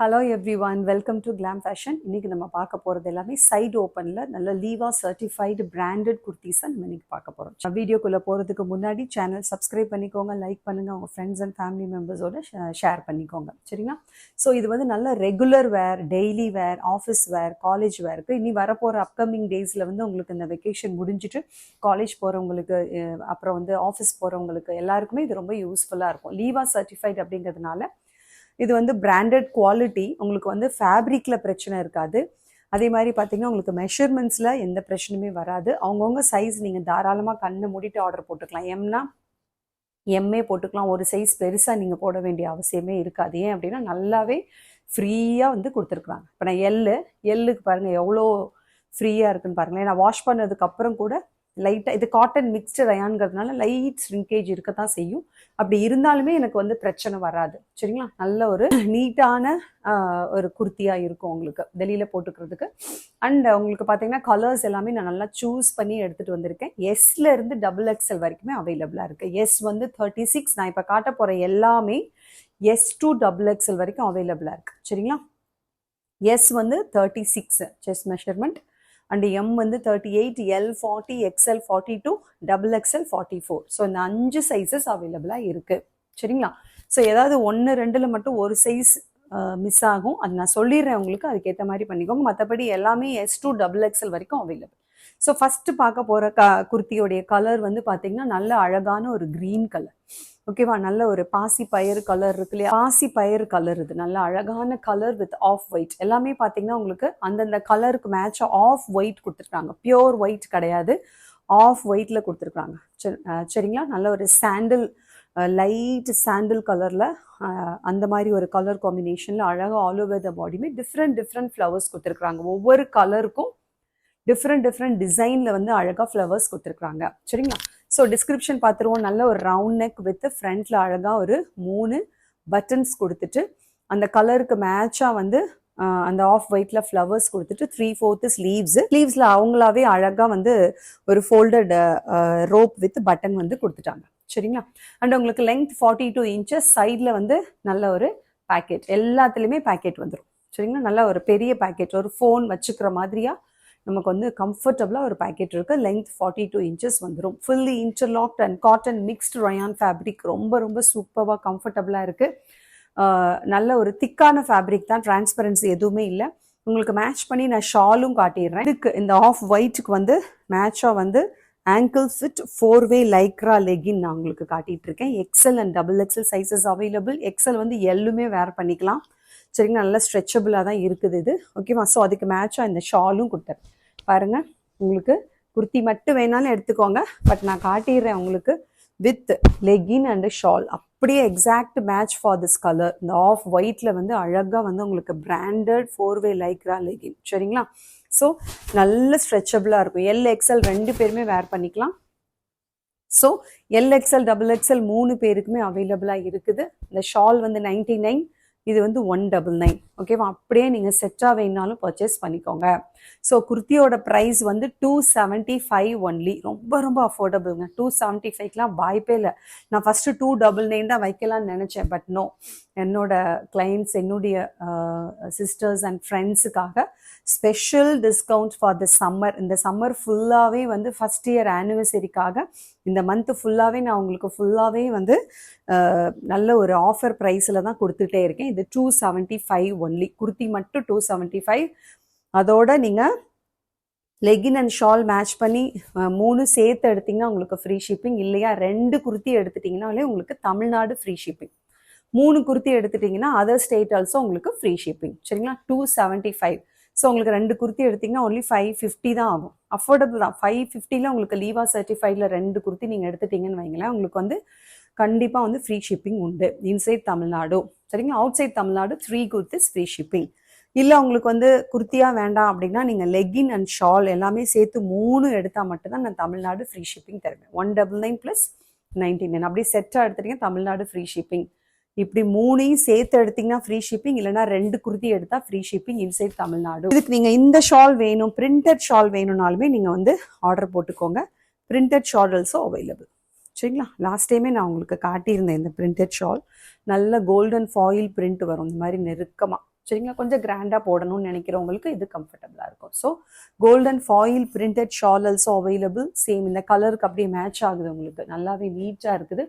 Hello everyone, welcome to Glam Fashion. இன்னைக்கு நம்ம பார்க்க போறது எல்லாமே சைடு ஓப்பன்ல நல்ல லீவா சர்டிஃபைடு பிராண்டட் குர்த்திஸ் நம்ம இன்னைக்கு பார்க்க போறோம். வீடியோக்குள்ள போறதுக்கு முன்னாடி சேனல் சப்ஸ்கிரைப் பண்ணிக்கோங்க, லைக் பண்ணுங்க, உங்க ஃப்ரெண்ட்ஸ் அண்ட் ஃபேமிலி மெம்பர்ஸோட ஷேர் பண்ணிக்கோங்க. சரிங்களா? ஸோ இது வந்து நல்ல ரெகுலர் வேர், டெய்லி வேர், ஆஃபீஸ் வேர், காலேஜ் வேருக்கு இனி வரப்போற அப்கமிங் டேஸ்ல வந்து உங்களுக்கு இந்த வெக்கேஷன் முடிஞ்சிட்டு காலேஜ் போறவங்களுக்கு அப்புறம் வந்து ஆஃபீஸ் போறவங்களுக்கு எல்லாருக்குமே இது ரொம்ப யூஸ்ஃபுல்லா இருக்கும். லீவா சர்டிஃபைடு அப்படிங்கிறதுனால இது வந்து பிராண்டட் குவாலிட்டி, உங்களுக்கு வந்து ஃபேப்ரிக்ல பிரச்சனை இருக்காது. அதே மாதிரி பார்த்தீங்கன்னா உங்களுக்கு மெஷர்மெண்ட்ஸில் எந்த பிரச்சனையுமே வராது. அவங்கவுங்க சைஸ் நீங்கள் தாராளமாக கண்ணை மூடிட்டு ஆர்டர் போட்டுக்கலாம். எம்னா எம்ஏ போட்டுக்கலாம். ஒரு சைஸ் பெருசாக நீங்கள் போட வேண்டிய அவசியமே இருக்காது. ஏன் அப்படின்னா நல்லாவே ஃப்ரீயாக வந்து கொடுத்துருக்குறாங்க. இப்போ நான் எல்லுக்கு பாருங்கள் எவ்வளோ ஃப்ரீயாக இருக்குன்னு பாருங்களேன். நான் வாஷ் பண்ணதுக்கப்புறம் கூட லைட்டாக இது காட்டன் மிக்ஸ்டு ரயான்ங்கிறதுனால லைட் ஷ்ரிங்கேஜ் இருக்க தான் செய்யும். அப்படி இருந்தாலுமே எனக்கு வந்து பிரச்சனை வராது. சரிங்களா? நல்ல ஒரு நீட்டான ஒரு குர்த்தியாக இருக்கும் உங்களுக்கு வெளியில் போட்டுக்கிறதுக்கு. அண்ட் உங்களுக்கு பார்த்தீங்கன்னா கலர்ஸ் எல்லாமே நான் நல்லா சூஸ் பண்ணி எடுத்துகிட்டு வந்திருக்கேன். எஸ்ல இருந்து XXL வரைக்குமே அவைலபிளாக இருக்குது. எஸ் வந்து 36, நான் இப்போ காட்ட போகிற எல்லாமே S to XXL வரைக்கும் அவைலபிளாக இருக்குது. சரிங்களா? எஸ் வந்து 36 செஸ்ட் மெஷர்மெண்ட், அண்ட் எம் வந்து 38, L 40, XL 42, XXL 44. ஸோ இந்த 5 சைஸஸ் அவைலபிளாக இருக்குது. சரிங்களா? ஸோ ஏதாவது 1-2ல் மட்டும் ஒரு சைஸ் மிஸ் ஆகும். அது நான் சொல்லிடுறேன் உங்களுக்கு, அதுக்கேற்ற மாதிரி பண்ணிக்கோங்க. மற்றபடி எல்லாமே S to XXL வரைக்கும் அவைலபிள். ஸோ ஃபஸ்ட்டு பார்க்க போகிற குர்த்தியோடைய கலர் வந்து பார்த்தீங்கன்னா நல்ல அழகான ஒரு க்ரீன் கலர். ஓகேவா? நல்ல ஒரு பாசி பயிர் கலர் இருக்கு இல்லையா? பாசி பயிர் கலர், இது நல்ல அழகான கலர் வித் ஆஃப் ஒயிட். எல்லாமே பார்த்தீங்கன்னா உங்களுக்கு அந்தந்த கலருக்கு மேட்சாக ஆஃப் ஒயிட் கொடுத்துருக்காங்க. பியோர் ஒயிட் கிடையாது, ஆஃப் ஒயிட்டில் கொடுத்துருக்காங்க. சரிங்களா? நல்ல ஒரு சாண்டில், லைட் சாண்டில் கலரில் அந்த மாதிரி ஒரு கலர் காம்பினேஷனில் அழகாக ஆல் ஓவர் த பாடியுமே டிஃப்ரெண்ட் ஃப்ளவர்ஸ் கொடுத்துருக்குறாங்க. ஒவ்வொரு கலருக்கும் டிஃப்ரெண்ட் டிசைனில் வந்து அழகாக ஃப்ளவர்ஸ் கொடுத்துருக்குறாங்க. சரிங்களா? ஸோ டிஸ்கிரிப்ஷன் பார்த்துருவோம். நல்ல ஒரு ரவுண்ட் நெக் வித் ஃப்ரண்ட்ல அழகாக ஒரு 3 பட்டன்ஸ் கொடுத்துட்டு அந்த கலருக்கு மேட்சாக வந்து அந்த ஆஃப் ஒயிட்ல ஃப்ளவர்ஸ் கொடுத்துட்டு 3/4 ஸ்லீவ்ஸில் அவங்களாவே அழகாக வந்து ஒரு ஃபோல்டட் ரோப் வித் பட்டன் வந்து கொடுத்துட்டாங்க. சரிங்களா? அண்ட் உங்களுக்கு லென்த் 42 இன்ச்சஸ், சைடில் வந்து நல்ல ஒரு பேக்கெட், எல்லாத்துலேயுமே பேக்கெட் வந்துடும். சரிங்களா? நல்ல ஒரு பெரிய பேக்கெட், ஒரு ஃபோன் வச்சுக்கிற மாதிரியா நமக்கு வந்து கம்ஃபர்டபுளாக ஒரு பேக்கெட் இருக்குது. லென்த் 42 இன்ச்சஸ் வந்துடும். Fully interlocked and cotton mixed rayon fabric, ரொம்ப சூப்பராக கம்ஃபர்டபுளாக இருக்குது. நல்ல ஒரு திக்கான ஃபேப்ரிக் தான், டிரான்ஸ்பரன்சி எதுவுமே இல்லை. உங்களுக்கு மேட்ச் பண்ணி நான் ஷாலும் காட்டிடுறேன். இதுக்கு இந்த ஆஃப் ஒயிட்டுக்கு வந்து மேட்சாக வந்து ஆங்கிள் ஃபிட் 4-வே லைக்ரா லெகின் நான் உங்களுக்கு காட்டிகிட்டு இருக்கேன். XL and XXL sizes available. XL வந்து எல்லுமே வேர் பண்ணிக்கலாம். சரிங்களா? நல்லா ஸ்ட்ரெச்சபிளாக தான் இருக்குது இது. ஓகேவா? ஸோ அதுக்கு மேட்சாக இந்த ஷாலும் கொடுத்தேன் பாருங்கள். உங்களுக்கு குர்த்தி மட்டும் வேணாலும் எடுத்துக்கோங்க, பட் நான் காட்டிடுறேன் உங்களுக்கு வித் லெகின் அண்ட் ஷால். அப்படியே exact match for this colour. இந்த ஆஃப் ஒயிட்டில் வந்து அழகாக வந்து உங்களுக்கு பிராண்டட் 4-வே லைக்ரா லெகின். சரிங்களா? ஸோ நல்ல ஸ்ட்ரெச்சபிளாக இருக்கும். XL 2 பேருமே வேர் பண்ணிக்கலாம். ஸோ XL XXL 3 பேருக்குமே அவைலபிளாக இருக்குது. இந்த ஷால் வந்து 99, இது வந்து 199. ஓகேவா? அப்படியே நீங்கள் செட்டாக வேணாலும் பர்ச்சேஸ் பண்ணிக்கோங்க. ஸோ குர்த்தியோட ப்ரைஸ் வந்து 275 ஒன்லி. ரொம்ப அஃபோர்டபுளுங்க. 275லாம் வாய்ப்பே இல்லை. நான் ஃபஸ்ட்டு 299 தான் வைக்கலான்னு நினச்சேன், பட் நோ. என்னோட கிளைண்ட்ஸ், என்னுடைய சிஸ்டர்ஸ் அண்ட் ஃப்ரெண்ட்ஸுக்காக special discount for the summer. இந்த சம்மர் ஃபுல்லாகவே வந்து ஃபஸ்ட் இயர் ஆனிவர்சரிக்காக இந்த மந்த்து ஃபுல்லாகவே நான் உங்களுக்கு ஃபுல்லாகவே வந்து நல்ல ஒரு ஆஃபர் ப்ரைஸில் தான் கொடுத்துட்டே இருக்கேன். இது 275 ஒன்லி. குர்த்தி மட்டும் 275. அதோட நீங்கள் லெகின் அண்ட் ஷால் மேட்ச் பண்ணி 3 சேர்த்து எடுத்திங்கன்னா உங்களுக்கு ஃப்ரீ ஷிப்பிங். இல்லையா 2 குர்த்தி எடுத்துட்டிங்கனாலே உங்களுக்கு தமிழ்நாடு ஃப்ரீ ஷிப்பிங். 3 குர்த்தி எடுத்துட்டிங்கன்னா அதர் ஸ்டேட் ஆல்சோ உங்களுக்கு ஃப்ரீ ஷிப்பிங். சரிங்களா? 275. ஸோ உங்களுக்கு 2 குர்த்தி எடுத்திங்கன்னா ஒன்லி 550 தான் ஆகும். அஃபோர்டபுள் தான். 550ல் உங்களுக்கு லீவா சர்டிஃபைடில் 2 குர்த்தி நீங்கள் எடுத்துட்டிங்கன்னு வைங்களேன், உங்களுக்கு வந்து கண்டிப்பாக வந்து ஃப்ரீ ஷிப்பிங் உண்டு இன்சைட் தமிழ்நாடு. சரிங்களா? Outside Tamil Nadu 3 kurtis free shipping. இல்லை உங்களுக்கு வந்து குர்த்தியாக வேண்டாம் அப்படின்னா நீங்கள் லெகின் அண்ட் ஷால் எல்லாமே சேர்த்து 3 எடுத்தால் மட்டும்தான் நான் தமிழ்நாடு ஃப்ரீ ஷிப்பிங் தருவேன். 199 + 99. அப்படியே செட்டாக எடுத்துட்டீங்க தமிழ்நாடு ஃப்ரீ ஷிப்பிங். இப்படி 3ஐயும் சேர்த்து எடுத்தீங்கன்னா ஃப்ரீ ஷிப்பிங், இல்லைனா 2 குர்த்தி எடுத்தால் ஃப்ரீ ஷிப்பிங் இன்சைட் தமிழ்நாடு. இதுக்கு நீங்கள் இந்த ஷால் வேணும், பிரிண்டட் ஷால் வேணும்னாலுமே நீங்கள் வந்து ஆர்டர் போட்டுக்கோங்க. Printed shawl also available. சரிங்களா? லாஸ்ட் டைமே நான் உங்களுக்கு காட்டியிருந்தேன் இந்த பிரிண்டட் ஷால். நல்ல கோல்டன் ஃபாயில் பிரிண்ட் வரும் இந்த மாதிரி நெருக்கமாக. சரிங்களா. கொஞ்சம் கிராண்டாக போடணும்னு நினைக்கிறவங்களுக்கு இது கம்ஃபர்டபுளாக இருக்கும். So golden foil printed shawl also available. Same இந்த கலருக்கு அப்படியே மேட்ச் ஆகுது உங்களுக்கு, நல்லாவே நீட்டாக இருக்குது.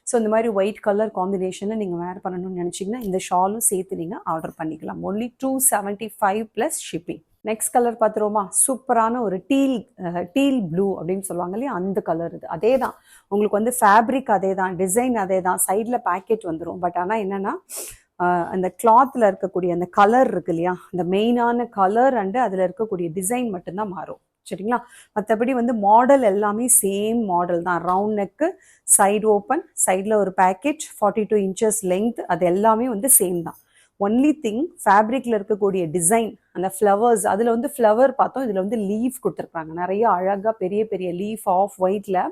ஸோ இந்த மாதிரி ஒயிட் கலர் காம்பினேஷனில் நீங்கள் வேர் பண்ணணும்னு நினச்சிங்கன்னா இந்த ஷாலும் சேர்த்து நீங்கள் ஆர்டர் பண்ணிக்கலாம். Only 275 plus shipping. Next colour பார்த்துருவோமா, சூப்பரான ஒரு டீல் ப்ளூ அப்படின்னு சொல்லுவாங்க இல்லையா, அந்த கலர் இது. அதே தான் உங்களுக்கு வந்து ஃபேப்ரிக் அதே தான், டிசைன் அதே தான், சைடில் பேக்கெட் வந்துடும். பட் ஆனால் என்னென்னா அந்த கிளாத்தில் இருக்கக்கூடிய அந்த கலர் இருக்கு இல்லையா, அந்த மெயினான கலர் அண்டு அதில் இருக்கக்கூடிய டிசைன் மட்டும்தான் மாறும். சரிங்களா. மற்றபடி வந்து மாடல் எல்லாமே சேம் மாடல் தான். ரவுண்ட் நெக்கு, சைடு ஓப்பன், சைடில் ஒரு பேக்கெட், 42 inches லென்த், அது எல்லாமே வந்து சேம் தான். ஒன்லி திங் ஃபேப்ரிக்கில் இருக்கக்கூடிய டிசைன், அந்த ஃப்ளவர்ஸ், அதில் வந்து ஃப்ளவர் பார்த்தோம், இதில் வந்து லீஃப் கொடுத்துருக்காங்க. நிறைய அழகாக பெரிய பெரிய லீஃப், ஆஃப் ஒயிட்டில்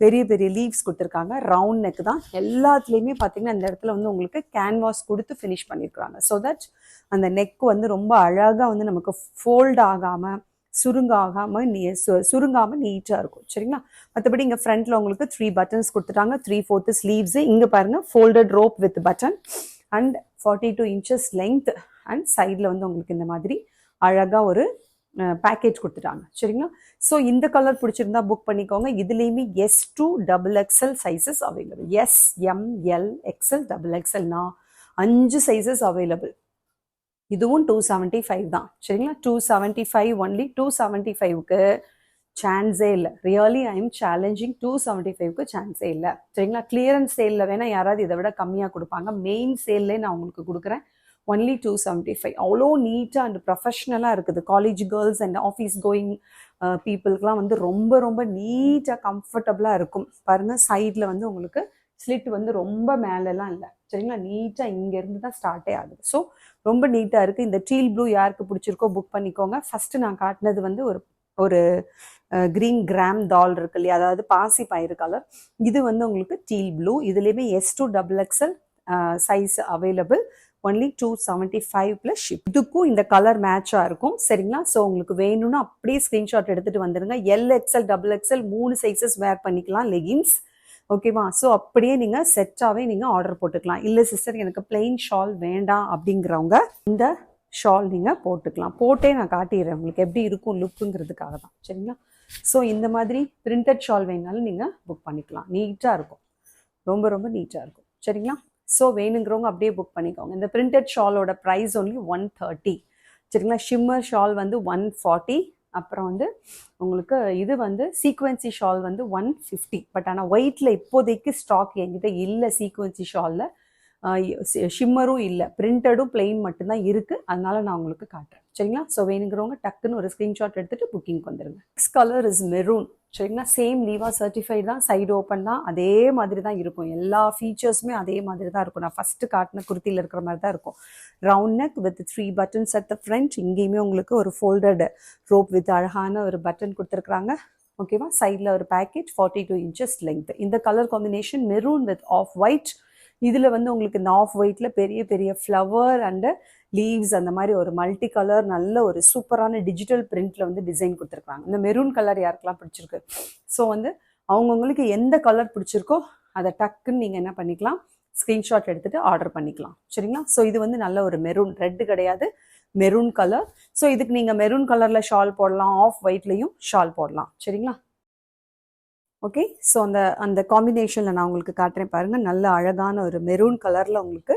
பெரிய பெரிய லீவ்ஸ் கொடுத்துருக்காங்க. ரவுண்ட் நெக் தான் எல்லாத்துலேயுமே. பார்த்தீங்கன்னா இந்த இடத்துல வந்து உங்களுக்கு கேன்வாஸ் கொடுத்து ஃபினிஷ் பண்ணியிருக்காங்க. ஸோ தட் அந்த நெக் வந்து ரொம்ப அழகாக வந்து நமக்கு ஃபோல்ட் ஆகாமல் சுருங்காமல் நீட்டாக இருக்கும். சரிங்களா. மற்றபடி இங்கே ஃப்ரண்ட்டில் உங்களுக்கு 3 buttons கொடுத்துட்டாங்க, 3/4 ஸ்லீவ்ஸு. இங்கே பாருங்கள் folded rope with button and 42 inches length and சைடில் வந்து உங்களுக்கு இந்த மாதிரி அழகாக ஒரு பேக்கேஜ் கொடுத்துட்டாங்க. சரிங்களா. ஸோ இந்த கலர் பிடிச்சிருந்தா புக் பண்ணிக்கோங்க. இதுலேயுமே S to XXL sizes available. S, M, L, XL, XXL 5 sizes available. இதுவும் 275 தான். சரிங்களா. 275 ஒன்லி. 275க்கு சான்ஸே இல்லை. Really I am challenging. 275க்கு சான்ஸே இல்லை. சரிங்களா. கிளியரன்ஸ் சேலில் வேணால் யாராவது இதை விட கம்மியாக கொடுப்பாங்க. மெயின் சேல்லே நான் உங்களுக்கு கொடுக்குறேன். ஒன்லி 275. அவ்வளோ நீட்டாக அண்ட் ப்ரொஃபஷ்னலாக இருக்குது. College girls and office going பீப்புளுக்கெலாம் வந்து ரொம்ப ரொம்ப நீட்டாக கம்ஃபர்டபுளாக இருக்கும். பாருங்கள் சைடில் வந்து உங்களுக்கு ஸ்லிட் வந்து ரொம்ப மேலெலாம் இல்லை. சரிங்களா. நீட்டாக இங்கேருந்து தான் ஸ்டார்ட்டே ஆகுது. ஸோ ரொம்ப நீட்டாக இருக்குது. இந்த டீல் ப்ளூ யாருக்கு பிடிச்சிருக்கோ புக் பண்ணிக்கோங்க. ஃபஸ்ட்டு நான் காட்டினது வந்து ஒரு க்ரீன் கிராம் டால் இருக்கு இல்லையா, அதாவது பாசி பயிறு கலர். இது வந்து உங்களுக்கு டீல் ப்ளூ. இதுலேயுமே S to XXL size available. Only 275 plus ship. இதுக்கும் இந்த கலர் மேட்சாக இருக்கும். சரிங்களா. ஸோ உங்களுக்கு வேணும்னா அப்படியே ஸ்க்ரீன்ஷாட் எடுத்துகிட்டு வந்துடுங்க. LXL, XXL 3 சைஸஸ் வேர் பண்ணிக்கலாம் லெகின்ஸ். ஓகேவா. ஸோ அப்படியே நீங்கள் செட்டாகவே நீங்கள் ஆர்டர் போட்டுக்கலாம். இல்லை சிஸ்டர் எனக்கு பிளெயின் ஷால் வேண்டாம் அப்படிங்கிறவங்க இந்த ஷால் நீங்கள் போட்டுக்கலாம். போட்டே நான் காட்டிடுறேன் உங்களுக்கு எப்படி இருக்கும் லுக்குங்கிறதுக்காக தான். சரிங்களா. ஸோ இந்த மாதிரி பிரிண்டட் ஷால் வேணாலும் நீங்கள் புக் பண்ணிக்கலாம். நீட்டாக இருக்கும், ரொம்ப ரொம்ப நீட்டாக இருக்கும். சரிங்களா. ஸோ வேணுங்கிறவங்க அப்படியே புக் பண்ணிக்கோங்க. இந்த பிரிண்டட் ஷாலோட ப்ரைஸ் ஒன்லி 130. சரிங்களா. ஷிம்மர் ஷால் வந்து 140. அப்புறம் வந்து உங்களுக்கு இது வந்து சீக்வன்சி ஷால் வந்து 150. பட் ஆனால் ஒயிட்டில் இப்போதைக்கு ஸ்டாக் என்கிட்ட இல்லை. சீக்வன்சி ஷாலில் ஷிம்மரும் இல்லை, பிரிண்டடும் பிளெயின் மட்டும்தான் இருக்குது. அதனால நான் உங்களுக்கு காட்டுறேன். சரிங்களா. ஸோ வேணுங்கிறவங்க டக்குன்னு ஒரு ஸ்க்ரீன்ஷாட் எடுத்துகிட்டு புக்கிங் வந்துடுங்க. Next colour is maroon. சரிங்களா. சேம் லீவா சர்டிஃபைட் தான், சைடு ஓப்பன் தான், அதே மாதிரி தான் இருக்கும். எல்லா ஃபீச்சர்ஸுமே அதே மாதிரி தான் இருக்கும். நான் ஃபஸ்ட்டு காட்டின குர்த்தியில் இருக்கிற மாதிரி தான் இருக்கும். Round neck with 3 buttons at the front. இங்கேயுமே உங்களுக்கு ஒரு ஃபோல்டட் ரோப் வித் அழகான ஒரு பட்டன் கொடுத்துருக்குறாங்க. ஓகேவா. சைடில் ஒரு பேக்கெட், 42 inches லென்த். இந்த colour combination maroon with off white. இதில் வந்து உங்களுக்கு இந்த ஆஃப் ஒயிட்டில் பெரிய பெரிய ஃப்ளவர் அண்டு லீவ்ஸ் அந்த மாதிரி ஒரு மல்டி கலர் நல்ல ஒரு சூப்பரான டிஜிட்டல் பிரிண்டில் வந்து டிசைன் கொடுத்துருக்காங்க. இந்த மெரூன் கலர் யாருக்கெல்லாம் பிடிச்சிருக்கு, ஸோ வந்து அவங்கவுங்களுக்கு எந்த கலர் பிடிச்சிருக்கோ அதை டக்குன்னு நீங்கள் என்ன பண்ணிக்கலாம், ஸ்க்ரீன்ஷாட் எடுத்துகிட்டு ஆர்டர் பண்ணிக்கலாம். சரிங்களா. ஸோ இது வந்து நல்ல ஒரு மெரூன், ரெட்டு கிடையாது, மெரூன் கலர். ஸோ இதுக்கு நீங்கள் மெரூன் கலரில் ஷால் போடலாம், ஆஃப் ஒயிட்லேயும் ஷால் போடலாம். சரிங்களா. ஓகே. ஸோ அந்த காம்பினேஷனில் நான் உங்களுக்கு காட்டுறேன் பாருங்கள். நல்ல அழகான ஒரு மெரூன் கலரில் உங்களுக்கு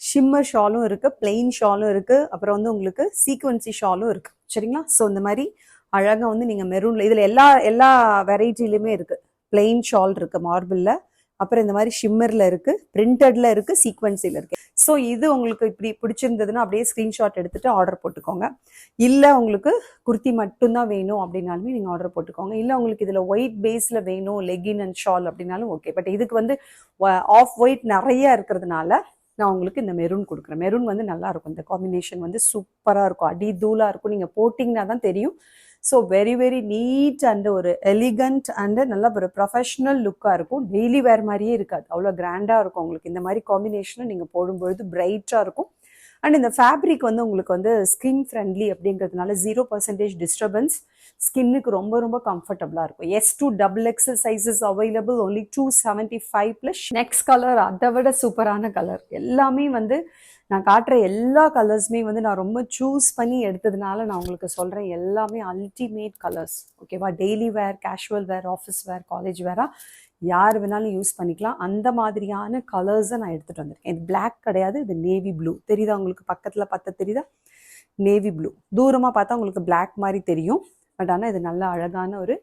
ஷிம்மர் ஷாலும் இருக்குது, பிளெயின் ஷாலும் இருக்குது, அப்புறம் வந்து உங்களுக்கு சீக்வன்சி ஷாலும் இருக்குது. சரிங்களா. ஸோ இந்த மாதிரி அழகாக வந்து நீங்கள் மெரூனில் இதில் எல்லா வெரைட்டிலையுமே இருக்குது. பிளெயின் ஷால் இருக்குது மார்பிளில், அப்புறம் இந்த மாதிரி ஷிம்மரில் இருக்குது, பிரிண்டடில் இருக்குது, சீக்வன்சியில் இருக்குது. ஸோ இது உங்களுக்கு இப்படி பிடிச்சிருந்ததுன்னா அப்படியே ஸ்க்ரீன்ஷாட் எடுத்துகிட்டு ஆர்டர் போட்டுக்கோங்க. இல்லை உங்களுக்கு குர்த்தி மட்டும்தான் வேணும் அப்படின்னாலுமே நீங்கள் ஆர்டர் போட்டுக்கோங்க. இல்லை உங்களுக்கு இதில் ஒயிட் பேஸில் வேணும் லெகின் அண்ட் ஷால் அப்படின்னாலும் ஓகே. பட் இதுக்கு வந்து ஆஃப் ஒயிட் நிறையா இருக்கிறதுனால நான் உங்களுக்கு இந்த மெரூன் கொடுக்குறேன். மெரூன் வந்து நல்லாயிருக்கும், இந்த காம்பினேஷன் வந்து சூப்பராக இருக்கும், அடி தூளாக இருக்கும். நீங்கள் போட்டிங்கன்னா தான் தெரியும். So very very neat and ஒரு எலிகண்ட் அண்டு நல்ல ஒரு ப்ரொஃபஷ்னல் லுக்காக இருக்கும். டெய்லி வேர் மாதிரியே இருக்காது, அவ்வளோ கிராண்டாக இருக்கும். உங்களுக்கு இந்த மாதிரி காம்பினேஷனை நீங்கள் போடும்பொழுது பிரைட்டாக இருக்கும். அண்ட் இந்த ஃபேப்ரிக் வந்து உங்களுக்கு வந்து ஸ்கின் ஃப்ரெண்ட்லி அப்படிங்கிறதுனால 0% டிஸ்டர்பன்ஸ், ஸ்கின்னுக்கு ரொம்ப ரொம்ப கம்ஃபர்டபுளாக இருக்கும். S to XXL sizes available. Only 275 plus. Next colour அதை விட சூப்பரான கலர். எல்லாமே வந்து நான் காட்டுற எல்லா கலர்ஸுமே வந்து நான் ரொம்ப சூஸ் பண்ணி எடுத்ததுனால நான் உங்களுக்கு சொல்கிறேன், எல்லாமே அல்டிமேட் கலர்ஸ். ஓகேவா? Daily wear, casual wear, office wear, college வேராக யார் வேணாலும் யூஸ் பண்ணிக்கலாம். அந்த மாதிரியான கலர்ஸை நான் எடுத்துகிட்டு வந்திருக்கேன். இது பிளாக் கிடையாது, இது நேவி ப்ளூ. தெரியுதா உங்களுக்கு? பக்கத்தில் பார்த்தா தெரியுதா? Navy blue. தூரமாக பார்த்தா உங்களுக்கு பிளாக் மாதிரி தெரியும், பட் ஆனால் இது நல்ல அழகான ஒரு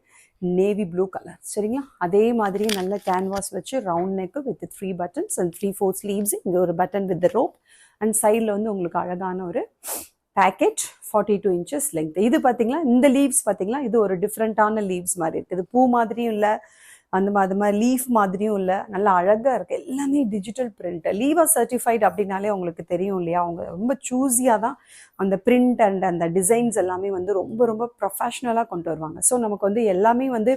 நேவி ப்ளூ கலர். சரிங்களா? அதே மாதிரி நல்ல கேன்வாஸ் வச்சு round neck with 3 buttons and 3/4 sleeves. இங்கே ஒரு பட்டன் வித் ரோப் அண்ட் சைடில் வந்து உங்களுக்கு அழகான ஒரு பேக்கெட் 42 இன்ச்சஸ் லென்த். இது பார்த்தீங்களா, இந்த லீவ்ஸ் பார்த்தீங்களா, இது ஒரு டிஃப்ரெண்ட்டான லீவ்ஸ் மாதிரி இருக்குது. பூ மாதிரியும் இல்லை, அந்த மாதிரி லீஃப் மாதிரியும் இல்லை, நல்லா அழகாக இருக்குது. எல்லாமே டிஜிட்டல் பிரிண்ட். லீவா சர்டிஃபைடு அப்படின்னாலே உங்களுக்கு தெரியும் இல்லையா, அவங்க ரொம்ப சூஸியாக தான் அந்த பிரிண்ட் அண்ட் அந்த டிசைன்ஸ் எல்லாமே வந்து ரொம்ப ரொம்ப ப்ரொஃபஷ்னலாக கொண்டு வருவாங்க. ஸோ நமக்கு வந்து எல்லாமே வந்து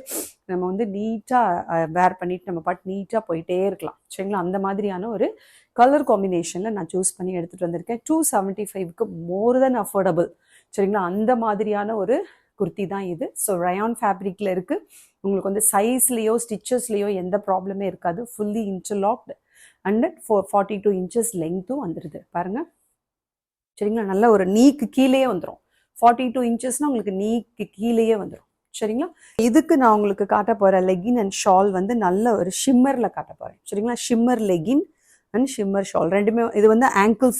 நம்ம வந்து நீட்டாக வேர் பண்ணிட்டு நம்ம பாட்டு நீட்டாக போயிட்டே இருக்கலாம். சரிங்களா? அந்த மாதிரியான ஒரு கலர் காம்பினேஷனில் நான் சூஸ் பண்ணி எடுத்துகிட்டு வந்திருக்கேன். 275க்கு மோர் தென் அஃபோர்டபுள். சரிங்களா? அந்த மாதிரியான ஒரு குர்த்தி தான் இது. ஸோ ரயான் ஃபேப்ரிக்கில் இருக்குது. உங்களுக்கு வந்து சைஸ்லேயோ ஸ்டிச்சஸ்லேயோ எந்த ப்ராப்ளமே இருக்காது. ஃபுல்லி இன்டர்லாக்டு அண்ட் 42 இன்ச்சஸ் லெங்க்த்தும் வந்துடுது பாருங்கள். சரிங்களா? நல்ல ஒரு நீக்கு கீழேயே வந்துடும். 42 இன்ச்சஸ்னால் உங்களுக்கு நீக்கு கீழேயே வந்துடும். சரிங்களா? இதுக்கு நான் உங்களுக்கு காட்ட போகிற லெகின் அண்ட் ஷால் வந்து நல்ல ஒரு ஷிம்மரில் காட்ட போகிறேன். சரிங்களா? Shimmer legging and shimmer shawl ரெண்டுமே. இது வந்து ankle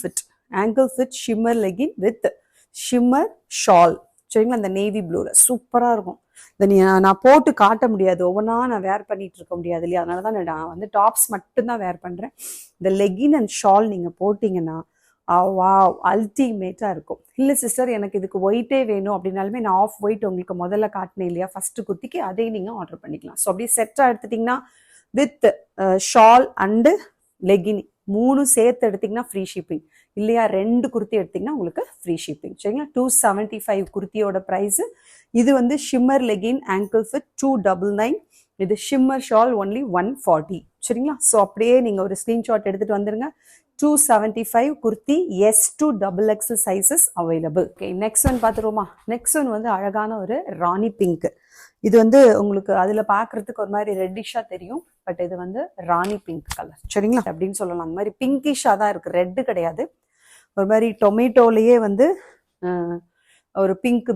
fit shimmer legging with shimmer shawl. சரிங்களா? அந்த நேவி ப்ளூவில் சூப்பராக இருக்கும். இதை நான் போட்டு காட்ட முடியாது, ஒவ்வொன்றா நான் வேர் பண்ணிட்டு இருக்க முடியாது இல்லையா, அதனால தான் நான் வந்து டாப்ஸ் மட்டும்தான் வேர் பண்ணுறேன். இந்த லெகின் அண்ட் ஷால் நீங்கள் போட்டிங்கன்னா வாவ் அல்டிமேட்டாக இருக்கும். இல்லை சிஸ்டர் எனக்கு இதுக்கு ஒயிட்டே வேணும் அப்படின்னாலுமே நான் ஆஃப் ஒயிட் உங்களுக்கு முதல்ல காட்டினேன் இல்லையா ஃபஸ்ட்டு குர்த்திக்கு, அதே நீங்கள் ஆர்டர் பண்ணிக்கலாம். ஸோ அப்படியே செட்டாக எடுத்துட்டிங்கன்னா வித் ஷால் அண்டு லெகின் 3 சேர்த்து எடுத்திங்கன்னா ஃப்ரீ ஷிப்பிங் இல்லையா, 2 குர்த்தி எடுத்திங்கன்னா உங்களுக்கு ஃப்ரீ ஷிப்பிங். சரிங்களா? 275 குர்த்தியோட ப்ரைஸு. இது வந்து ஷிம்மர் லெகின் ஆங்கிள் ஃபிட் 299. இது ஷிம்மர் ஷால் ஒன்லி 140. சரிங்களா? ஸோ அப்படியே நீங்கள் ஒரு ஸ்க்ரீன்ஷாட் எடுத்துகிட்டு வந்துடுங்க. 275 kurti S to XXL sizes available. Okay, next one பார்த்துருவோமா? நெக்ஸ்ட் ஒன் வந்து அழகான ஒரு ராணி பிங்க். இது வந்து உங்களுக்கு அதில் பார்க்குறதுக்கு ஒரு மாதிரி ரெட்டிஷாக தெரியும், பட் இது வந்து ராணி பிங்க் கலர். சரிங்களா? அப்படின்னு சொல்லலாம். அந்த மாதிரி பிங்கிஷாக தான் இருக்குது, ரெட்டு கிடையாது. ஒரு மாதிரி டொமேட்டோலேயே வந்து ஒரு பிங்க்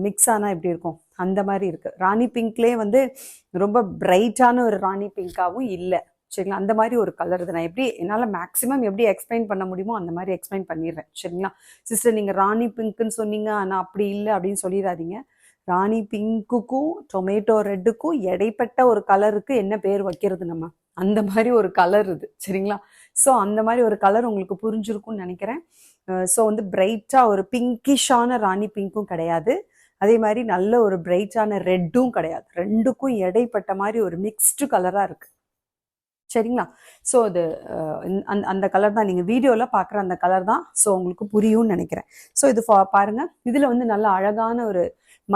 மிக்ஸ் ஆனால் எப்படி இருக்கும் அந்த மாதிரி இருக்குது. ராணி பிங்க்லேயே வந்து ரொம்ப பிரைட்டான ஒரு ராணி பிங்காகவும் இல்லை. சரிங்களா? அந்த மாதிரி ஒரு கலர். இது நான் எப்படி என்னால் மேக்ஸிமம் எப்படி எக்ஸ்பிளைன் பண்ண முடியுமோ அந்த மாதிரி எக்ஸ்பிளைன் பண்ணிடுறேன். சரிங்களா? சிஸ்டர் நீங்கள் ராணி பிங்க்குன்னு சொன்னீங்க ஆனால் அப்படி இல்லை அப்படின்னு சொல்லிடாதீங்க. ராணி பிங்க்குக்கும் டொமேட்டோ ரெட்டுக்கும் இடைப்பட்ட ஒரு கலருக்கு என்ன பேர் வைக்கிறது நம்ம, அந்த மாதிரி ஒரு கலர் இது. சரிங்களா? ஸோ அந்த மாதிரி ஒரு கலர் உங்களுக்கு புரிஞ்சிருக்கும்னு நினைக்கிறேன். ஸோ வந்து பிரைட்டாக ஒரு பிங்கிஷான ராணி பிங்க்கும் கிடையாது, அதே மாதிரி நல்ல ஒரு பிரைட்டான ரெட்டும் கிடையாது. ரெண்டுக்கும் இடைப்பட்ட மாதிரி ஒரு மிக்ஸ்டு கலராக இருக்குது. சரிங்களா? ஸோ அது அந்த கலர் தான் நீங்கள் வீடியோவில் பார்க்குற அந்த கலர் தான். ஸோ உங்களுக்கு புரியும்னு நினைக்கிறேன். ஸோ இது பாருங்கள், இதில் வந்து நல்ல அழகான ஒரு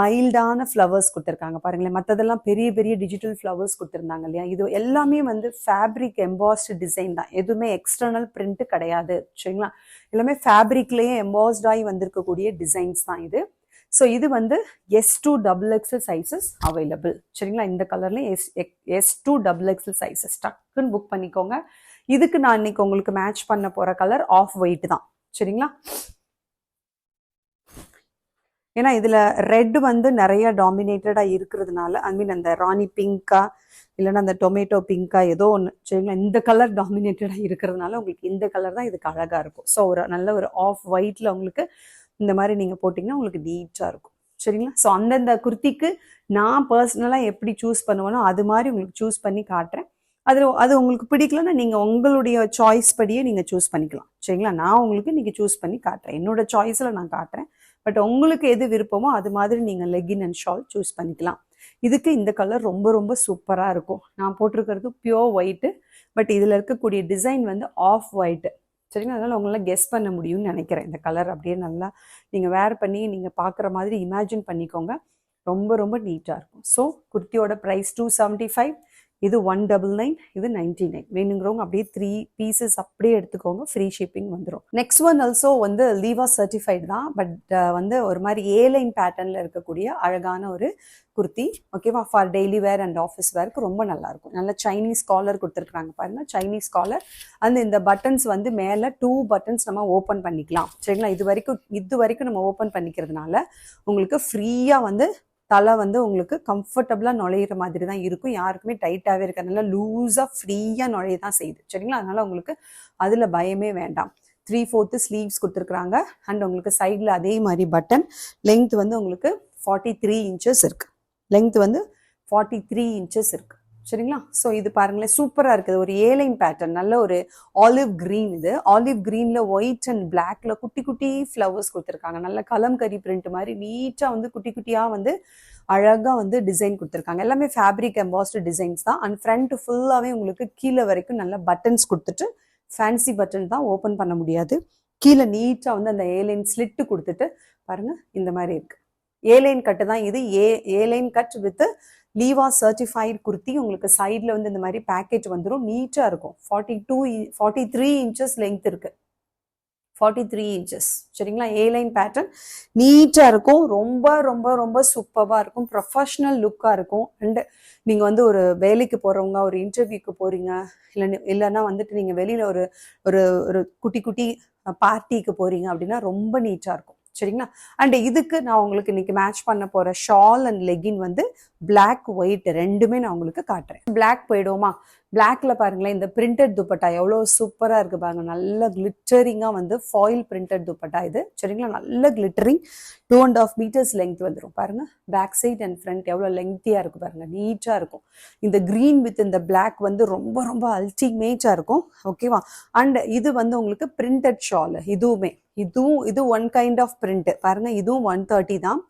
மைல்டான ஃப்ளவர்ஸ் கொடுத்துருக்காங்க பாருங்களேன். மற்றதெல்லாம் பெரிய பெரிய டிஜிட்டல் ஃப்ளவர்ஸ் கொடுத்துருந்தாங்க இல்லையா, இது எல்லாமே வந்து ஃபேப்ரிக் எம்பாஸ்டு டிசைன் தான், எதுவுமே எக்ஸ்டர்னல் பிரிண்ட் கிடையாது. சரிங்களா? எல்லாமே ஃபேப்ரிக்லேயே எம்பாஸ்ட் ஆகி வந்திருக்கக்கூடிய டிசைன்ஸ் தான் இது. ஸோ இது வந்து S to XXL sizes available. சரிங்களா? இந்த கலர்லேயும் எஸ் டு XXL சைஸஸ் டக்குன்னு புக் பண்ணிக்கோங்க. இதுக்கு நான் இன்னைக்கு உங்களுக்கு மேட்ச் பண்ண போகிற கலர் ஆஃப் ஒயிட் தான். சரிங்களா? ஏன்னா இதில் ரெட் வந்து நிறைய டாமினேட்டடாக இருக்கிறதுனால, ஐ மீன் அந்த ராணி பிங்கா இல்லைன்னா அந்த டொமேட்டோ பிங்கா ஏதோ ஒன்று. சரிங்களா? இந்த கலர் டாமினேட்டடாக இருக்கிறதுனால உங்களுக்கு இந்த கலர் தான் இதுக்கு அழகாக இருக்கும். ஸோ ஒரு நல்ல ஒரு ஆஃப் ஒயிட்டில் உங்களுக்கு இந்த மாதிரி நீங்கள் போட்டிங்கன்னா உங்களுக்கு நீட்டாக இருக்கும். சரிங்களா? ஸோ அந்தந்த குர்த்திக்கு நான் பர்சனலாக எப்படி சூஸ் பண்ணுவேனோ அது மாதிரி உங்களுக்கு சூஸ் பண்ணி காட்டுறேன். அது உங்களுக்கு பிடிக்கலன்னா நீங்கள் உங்களுடைய சாய்ஸ் படியே நீங்கள் சூஸ் பண்ணிக்கலாம். சரிங்களா? நான் உங்களுக்கு நீங்கள் சூஸ் பண்ணி காட்டுறேன், என்னோட சாய்ஸில் நான் காட்டுறேன். பட் உங்களுக்கு எது விருப்பமோ அது மாதிரி நீங்கள் லெகின் அண்ட் ஷால் சூஸ் பண்ணிக்கலாம். இதுக்கு இந்த கலர் ரொம்ப ரொம்ப சூப்பராக இருக்கும். நான் போட்டிருக்கிறது பியோர் ஒயிட்டு, பட் இதில் இருக்கக்கூடிய டிசைன் வந்து ஆஃப் ஒயிட்டு. சரிங்களா? அதனால் உங்களால் கெஸ் பண்ண முடியும்னு நினைக்கிறேன். இந்த கலர் அப்படியே நல்லா நீங்கள் வேர் பண்ணி நீங்கள் பார்க்குற மாதிரி இமேஜின் பண்ணிக்கோங்க. ரொம்ப ரொம்ப நீட்டாக இருக்கும். ஸோ குர்த்தியோட ப்ரைஸ் 275. இது 199, இது 99. வேணுங்கிறவங்க அப்படியே 3 பீசஸ் அப்படியே எடுத்துக்கோங்க, ஃப்ரீ ஷிப்பிங் வந்துடும். நெக்ஸ்ட் ஒன் ஆல்சோ வந்து லீவா சர்டிஃபைடு தான், பட் வந்து ஒரு மாதிரி ஏலைன் பேட்டர்னில் இருக்கக்கூடிய அழகான ஒரு குர்த்தி. ஓகேவா, for daily where and office வேருக்கு ரொம்ப நல்லா இருக்கும். நல்ல சைனீஸ் காலர் கொடுத்துருக்காங்க பாருங்க, சைனீஸ் காலர். அந்த இந்த பட்டன்ஸ் வந்து மேலே 2 பட்டன்ஸ் நம்ம ஓப்பன் பண்ணிக்கலாம். சரிங்களா, இது வரைக்கும் நம்ம ஓப்பன் பண்ணிக்கிறதுனால உங்களுக்கு ஃப்ரீயாக வந்து தலை வந்து உங்களுக்கு கம்ஃபர்டபுளாக நுழையிற மாதிரி தான் இருக்கும். யாருக்குமே டைட்டாகவே இருக்கிறதுனால லூஸாக ஃப்ரீயாக நுழைய தான் செய்யுது. சரிங்களா, அதனால உங்களுக்கு அதில் பயமே வேண்டாம். 3/4 ஸ்லீவ்ஸ் கொடுத்துருக்குறாங்க. அண்ட் உங்களுக்கு சைடில் அதே மாதிரி பட்டன். லெங்த் வந்து உங்களுக்கு 43 இன்ச்சஸ் இருக்கு. லெங்த் வந்து 43 இன்ச்சஸ் இருக்கு. சரிங்களா, ஸோ இது பாருங்களேன், சூப்பராக இருக்குது. ஒரு ஏலைன் பேட்டர்ன், நல்ல ஒரு ஆலிவ் கிரீன். இது ஆலிவ் கிரீன்ல ஒயிட் அண்ட் பிளாக்ல குட்டி குட்டி ஃப்ளவர்ஸ் கொடுத்துருக்காங்க. நல்ல கலம்கரி பிரிண்ட் மாதிரி நீட்டாக வந்து குட்டி குட்டியாக வந்து அழகாக வந்து டிசைன் கொடுத்துருக்காங்க. எல்லாமே ஃபேப்ரிக் எம்பாஸ்டு டிசைன்ஸ் தான். அண்ட் ஃப்ரண்ட் ஃபுல்லாகவே உங்களுக்கு கீழே வரைக்கும் நல்ல பட்டன்ஸ் கொடுத்துட்டு, ஃபேன்சி பட்டன் தான், ஓப்பன் பண்ண முடியாது. கீழே நீட்டாக வந்து அந்த ஏலைன் ஸ்லிட்டு கொடுத்துட்டு பாருங்க, இந்த மாதிரி இருக்கு. ஏலைன் கட்டு தான் இது. ஏலைன் கட் வித் லீவா சர்டிஃபைடு குர்த்தி. உங்களுக்கு சைடில் வந்து இந்த மாதிரி பேக்கேஜ் வந்துடும், நீட்டாக இருக்கும். 43 இன்ச்சஸ் லெங்த் இருக்கு. 43 இன்ச்சஸ். சரிங்களா, ஏலைன் பேட்டர்ன் நீட்டாக இருக்கும். ரொம்ப ரொம்ப ரொம்ப சூப்பராக இருக்கும். ப்ரொஃபஷ்னல் லுக்காக இருக்கும். அண்டு நீங்கள் வந்து ஒரு வேலைக்கு போகிறவங்க, ஒரு இன்டர்வியூக்கு போகிறீங்க, இல்லைன்னா வந்துட்டு நீங்கள் வெளியில் ஒரு ஒரு குட்டி குட்டி பார்ட்டிக்கு போகிறீங்க அப்படின்னா ரொம்ப நீட்டாக இருக்கும். சரிங்களா, அண்ட் இதுக்கு நான் உங்களுக்கு இன்னைக்கு மேட்ச் பண்ண போற ஷால் அண்ட் லெகின் வந்து பிளாக் ஒயிட் ரெண்டுமே நான் உங்களுக்கு காட்டுறேன். பிளாக் போயிடுவோமா? பிளாக்ல பாருங்களேன், இந்த பிரிண்டட் துப்பட்டா எவ்வளோ சூப்பரா இருக்கு பாருங்க. நல்ல கிளிட்டரிங்கா வந்து ஃபாயில் பிரிண்டட் துப்பட்டா இது. சரிங்களா, நல்ல கிளிட்டரிங். 2.5 மீட்டர்ஸ் லெங்த் வந்துடும் பாருங்க. பேக் சைட் அண்ட் ஃப்ரண்ட் எவ்வளோ லெங்க்தியா இருக்கு பாருங்க, நீட்டா இருக்கும். இந்த கிரீன் வித் இந்த பிளாக் வந்து ரொம்ப ரொம்ப அல்டிமேட்டா இருக்கும். ஓகேவா, அண்ட் இது வந்து உங்களுக்கு பிரிண்டட் ஷால். இது ஒன் கைண்ட் ஆஃப் பிரிண்ட் பாருங்க. இதுவும் 130 தான்.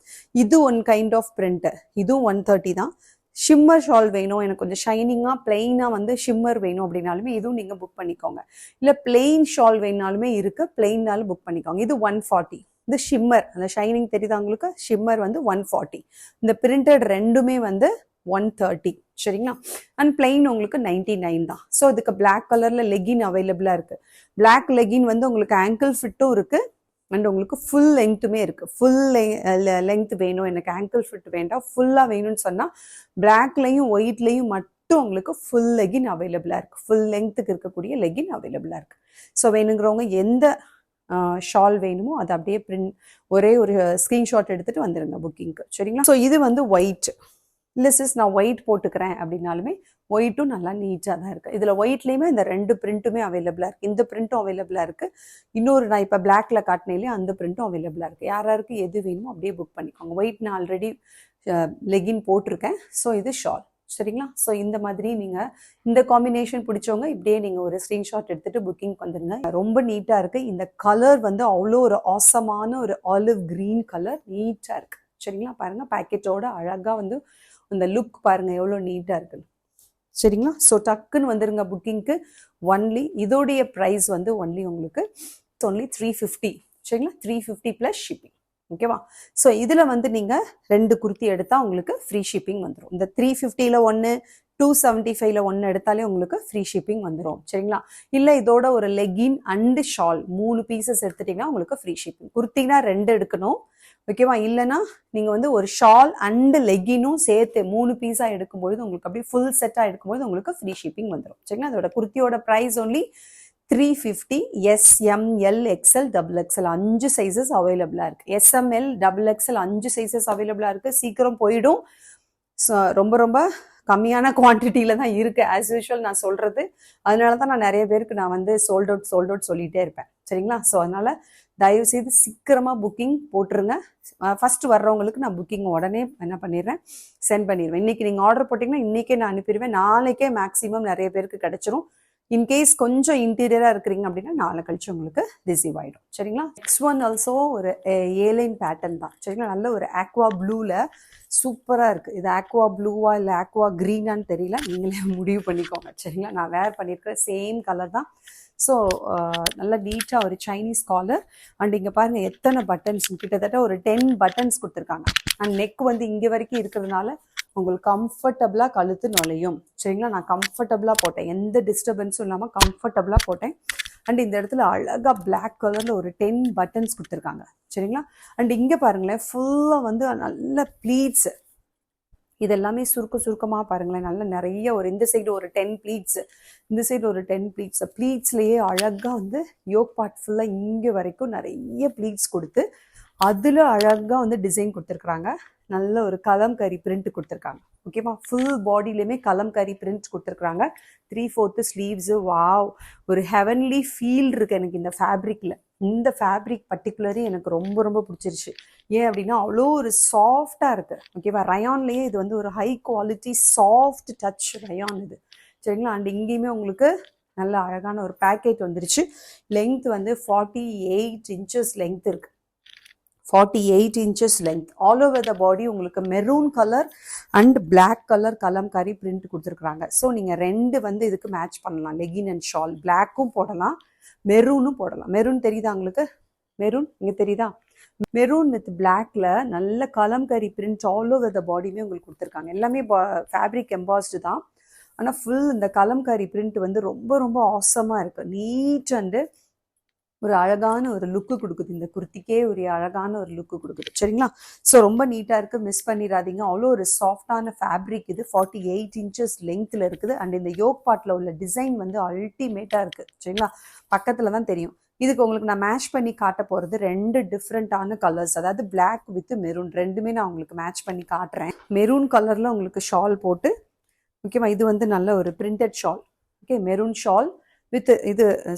இது ஒன் கைண்ட் ஆஃப் பிரிண்ட், இதுவும் 130 தான். ஷிம்மர் ஷால் வேணும், எனக்கு கொஞ்சம் ஷைனிங்காக பிளெயினாக வந்து ஷிம்மர் வேணும் அப்படின்னாலுமே இதுவும் நீங்கள் புக் பண்ணிக்கோங்க. இல்லை பிளெயின் ஷால் வேணுனாலுமே இருக்கு, பிளெயின்னாலும் புக் பண்ணிக்கோங்க. இது 140. இந்த ஷிம்மர், அந்த ஷைனிங் தெரியுதா உங்களுக்கு? ஷிம்மர் வந்து 140. இந்த பிரிண்டட் ரெண்டுமே வந்து 130. சரிங்களா, அண்ட் பிளெயின் உங்களுக்கு 99 தான். ஸோ இதுக்கு பிளாக் கலர்ல லெகின் அவைலபிளா இருக்கு. பிளாக் லெகின் வந்து உங்களுக்கு ஆங்கிள் ஃபிட்டும் இருக்கு அண்ட் உங்களுக்கு ஃபுல் லெங்க்த்துமே இருக்கு. ஃபுல் லெங்க்த் வேணும், எனக்கு ஆங்கிள் ஃபிட் வேண்டாம், ஃபுல்லாக வேணும்னு சொன்னால் பிளாக்லையும் ஒயிட்லையும் மட்டும் உங்களுக்கு ஃபுல் லெகின் அவைலபிளாக இருக்கு. ஃபுல் லெங்க்த்துக்கு இருக்கக்கூடிய லெகின் அவைலபிளாக இருக்கு. ஸோ வேணுங்கிறவங்க எந்த ஷால் வேணுமோ அதை அப்படியே ஒரே ஒரு ஸ்க்ரீன்ஷாட் எடுத்துட்டு வந்துருங்க புக்கிங்க்கு. சரிங்களா, ஸோ இது வந்து ஒயிட். இல்லை சிஸ் நான் ஒயிட் போட்டுக்கிறேன் அப்படின்னாலுமே ஒயிட்டும் நல்லா நீட்டாக தான் இருக்குது. இதில் ஒயிட்லேயுமே இந்த 2 பிரிண்ட்டுமே அவைலபிளாக இருக்குது. இந்த பிரிண்ட்டும் அவைலபிளாக இருக்குது. இன்னொரு நான் இப்போ பிளாக்ல காட்டினேலே அந்த பிரிண்ட்டும் அவைலபிளாக இருக்குது. யாராருக்கு எது வேணுமோ அப்படியே புக் பண்ணிக்கோங்க. ஒயிட் நான் ஆல்ரெடி லெகின் போட்டிருக்கேன். ஸோ இது ஷால். சரிங்களா, ஸோ இந்த மாதிரி நீங்கள் இந்த காம்பினேஷன் பிடிச்சவங்க இப்படியே நீங்கள் ஒரு ஸ்க்ரீன்ஷாட் எடுத்துகிட்டு புக்கிங் வந்துடுங்க. ரொம்ப நீட்டாக இருக்குது. இந்த கலர் வந்து அவ்வளோ ஒரு ஆசமான ஒரு ஆலிவ் க்ரீன் கலர், நீட்டாக இருக்குது. சரிங்களா, பாருங்கள் பேக்கெட்டோட அழகாக வந்து இந்த லுக் பாருங்கள் எவ்வளோ நீட்டாக இருக்குன்னு. சரிங்களா, ஸோ டக்குன்னு வந்துருங்க புக்கிங்க்கு. ஒன்லி இதோடைய ப்ரைஸ் வந்து ஒன்லி உங்களுக்கு ஒன்லி 350. சரிங்களா, 350 ப்ளஸ் ஷிப்பிங். ஓகேவா, ஸோ இதில் வந்து நீங்கள் 2 குர்த்தி எடுத்தால் உங்களுக்கு ஃப்ரீ ஷிப்பிங் வந்துடும். இந்த 350ல் 1, 275ல் 1 எடுத்தாலே உங்களுக்கு ஃப்ரீ ஷிப்பிங் வந்துடும். சரிங்களா, இல்லை இதோட ஒரு லெகின் அண்டு ஷால் 3 பீசஸ் எடுத்துட்டிங்கன்னா உங்களுக்கு ஃப்ரீ ஷிப்பிங். குர்த்தினா 2 எடுக்கணும். ஓகேவா, இல்லைனா நீங்கள் வந்து ஒரு ஷால் அண்டு லெகினும் சேர்த்து 3 பீஸாக எடுக்கும்பொழுது உங்களுக்கு அப்படியே ஃபுல் செட்டாக எடுக்கும்போது உங்களுக்கு ஃப்ரீ ஷிப்பிங் வந்துடும். சரிங்களா, அதோட குர்த்தியோட price only 350. SML XL XXL 5 sizes அவைலபிளாக இருக்குது. SML XXL 5 சைஸஸ் அவைலபிளாக இருக்குது. சீக்கிரம் போயிடும். ரொம்ப ரொம்ப கம்மியான குவான்டிட்டியில தான் இருக்குது. ஆஸ் யூஷுவல் நான் சொல்கிறது, அதனால தான் நான் நிறைய பேருக்கு நான் வந்து சோல்ட் அவுட் சொல்லிகிட்டே இருப்பேன். சரிங்களா, ஸோ அதனால் தயவுசெய்து சீக்கிரமாக புக்கிங் போட்டுருங்க. ஃபஸ்ட்டு வர்றவங்களுக்கு நான் புக்கிங் உடனே என்ன பண்ணிடுறேன், சென்ட் பண்ணிடுவேன். இன்றைக்கி நீங்கள் ஆர்டர் போட்டிங்கன்னா இன்றைக்கே நான் அனுப்பிடுவேன். நாளைக்கே மேக்ஸிமம் நிறைய பேருக்கு கிடச்சிரும். இன்கேஸ் கொஞ்சம் இன்டீரியராக இருக்கிறீங்க அப்படின்னா நாளை கழிச்சு உங்களுக்கு ரிசீவ் ஆகிடும். சரிங்களா, நெக்ஸ்ட் ஒன் ஆல்சோ ஒரு ஏலைன் பேட்டர்ன் தான். சரிங்களா, நல்ல ஒரு ஆக்வா ப்ளூவில் சூப்பராக இருக்குது. இது ஆக்வா ப்ளூவா இல்லை ஆக்வா க்ரீனான்னு தெரியல, நீங்களே முடிவு பண்ணிக்கோங்க. சரிங்களா, நான் வேர் பண்ணியிருக்கிற சேம் கலர் தான். ஸோ நல்லா நீட்டாக ஒரு சைனீஸ் காலர். அண்ட் இங்கே பாருங்கள் எத்தனை பட்டன்ஸ், கிட்டத்தட்ட ஒரு 10 பட்டன்ஸ் கொடுத்துருக்காங்க. அண்ட் நெக் வந்து இங்கே வரைக்கும் இருக்கிறதுனால உங்களுக்கு கம்ஃபர்டபுளாக கழுத்து நுழையும். சரிங்களா, நான் கம்ஃபர்டபுளாக போட்டேன், எந்த டிஸ்டர்பன்ஸும் இல்லாமல் கம்ஃபர்டபுளாக போட்டேன். அண்ட் இந்த இடத்துல அழகாக பிளாக் கலரில் ஒரு 10 பட்டன்ஸ் கொடுத்துருக்காங்க. சரிங்களா, அண்ட் இங்கே பாருங்களேன் ஃபுல்லாக வந்து நல்ல ப்ளீட்ஸு, இது எல்லாமே சுருக்கமாக பாருங்களேன், நல்ல நிறைய ஒரு இந்த சைடு ஒரு 10 ப்ளீட்ஸ், இந்த சைடு ஒரு 10 ப்ளீட்ஸ், ப்ளீட்ஸ்லேயே அழகாக வந்து யோக் பார்ட் ஃபுல்லாக இங்கே வரைக்கும் நிறைய ப்ளீட்ஸ் கொடுத்து அதில் அழகாக வந்து டிசைன் கொடுத்துருக்குறாங்க. நல்ல ஒரு கலம்கரி பிரிண்ட் கொடுத்துருக்காங்க. ஓகேவா, ஃபுல் பாடியிலையுமே கலம்கரி பிரிண்ட் கொடுத்துருக்குறாங்க. 3/4 ஸ்லீவ்ஸு. வாவ், ஒரு ஹெவன்லி ஃபீல் இருக்குது எனக்கு இந்த ஃபேப்ரிக்கில். இந்த ஃபேப்ரிக் பர்டிகுலரி எனக்கு ரொம்ப ரொம்ப பிடிச்சிருச்சு. ஏன் அப்படின்னா அவ்வளோ ஒரு சாஃப்டாக இருக்குது. ஓகேவா, ரயான்லேயே இது வந்து ஒரு high quality soft touch rayon இது. சரிங்களா, அண்ட் இங்கேயுமே உங்களுக்கு நல்ல அழகான ஒரு பேக்கெட் வந்துருச்சு. லென்த் வந்து 48 இன்ச்சஸ் லென்த் இருக்குது. 48 inches length. All over the body உங்களுக்கு maroon colour and black colour kalamkari print கொடுத்துருக்குறாங்க. ஸோ நீங்கள் ரெண்டு வந்து இதுக்கு மேட்ச் பண்ணலாம், லெகின் அண்ட் ஷால். பிளாக்கும் போடலாம், மெரூனும் போடலாம். மெரூன் தெரியுதா உங்களுக்கு? மெரூன் இங்கே தெரியுதா? மெரூன் வித் பிளாக்ல நல்ல kalamkari print all over the பாடியுமே உங்களுக்கு கொடுத்துருக்காங்க. எல்லாமே ஃபேப்ரிக் எம்பாஸ்டு தான், ஆனால் ஃபுல் இந்த கலம்கரி பிரிண்ட் வந்து ரொம்ப ரொம்ப ஆசமாக இருக்குது. நீட் அண்டு ஒரு அழகான ஒரு லுக்கு கொடுக்குது. இந்த குர்த்திக்கே ஒரு அழகான ஒரு லுக்கு கொடுக்குது. சரிங்களா, ஸோ ரொம்ப நீட்டாக இருக்குது, மிஸ் பண்ணிடாதீங்க. அவ்வளோ ஒரு சாஃப்டான ஃபேப்ரிக் இது. 48 inches லென்த்தில் இருக்குது. அண்ட் இந்த யோக் பார்ட்டில் உள்ள டிசைன் வந்து அல்டிமேட்டாக இருக்குது. சரிங்களா, பக்கத்தில் தான் தெரியும். இதுக்கு உங்களுக்கு நான் மேட்ச் பண்ணி காட்ட போகிறது 2 டிஃப்ரெண்ட்டான கலர்ஸ், அதாவது பிளாக் வித் மெரூன் ரெண்டுமே நான் உங்களுக்கு மேட்ச் பண்ணி காட்டுறேன். மெரூன் கலரில் உங்களுக்கு ஷால் போட்டு, ஓகேவா, இது வந்து நல்ல ஒரு printed shawl. Okay, maroon shawl with இது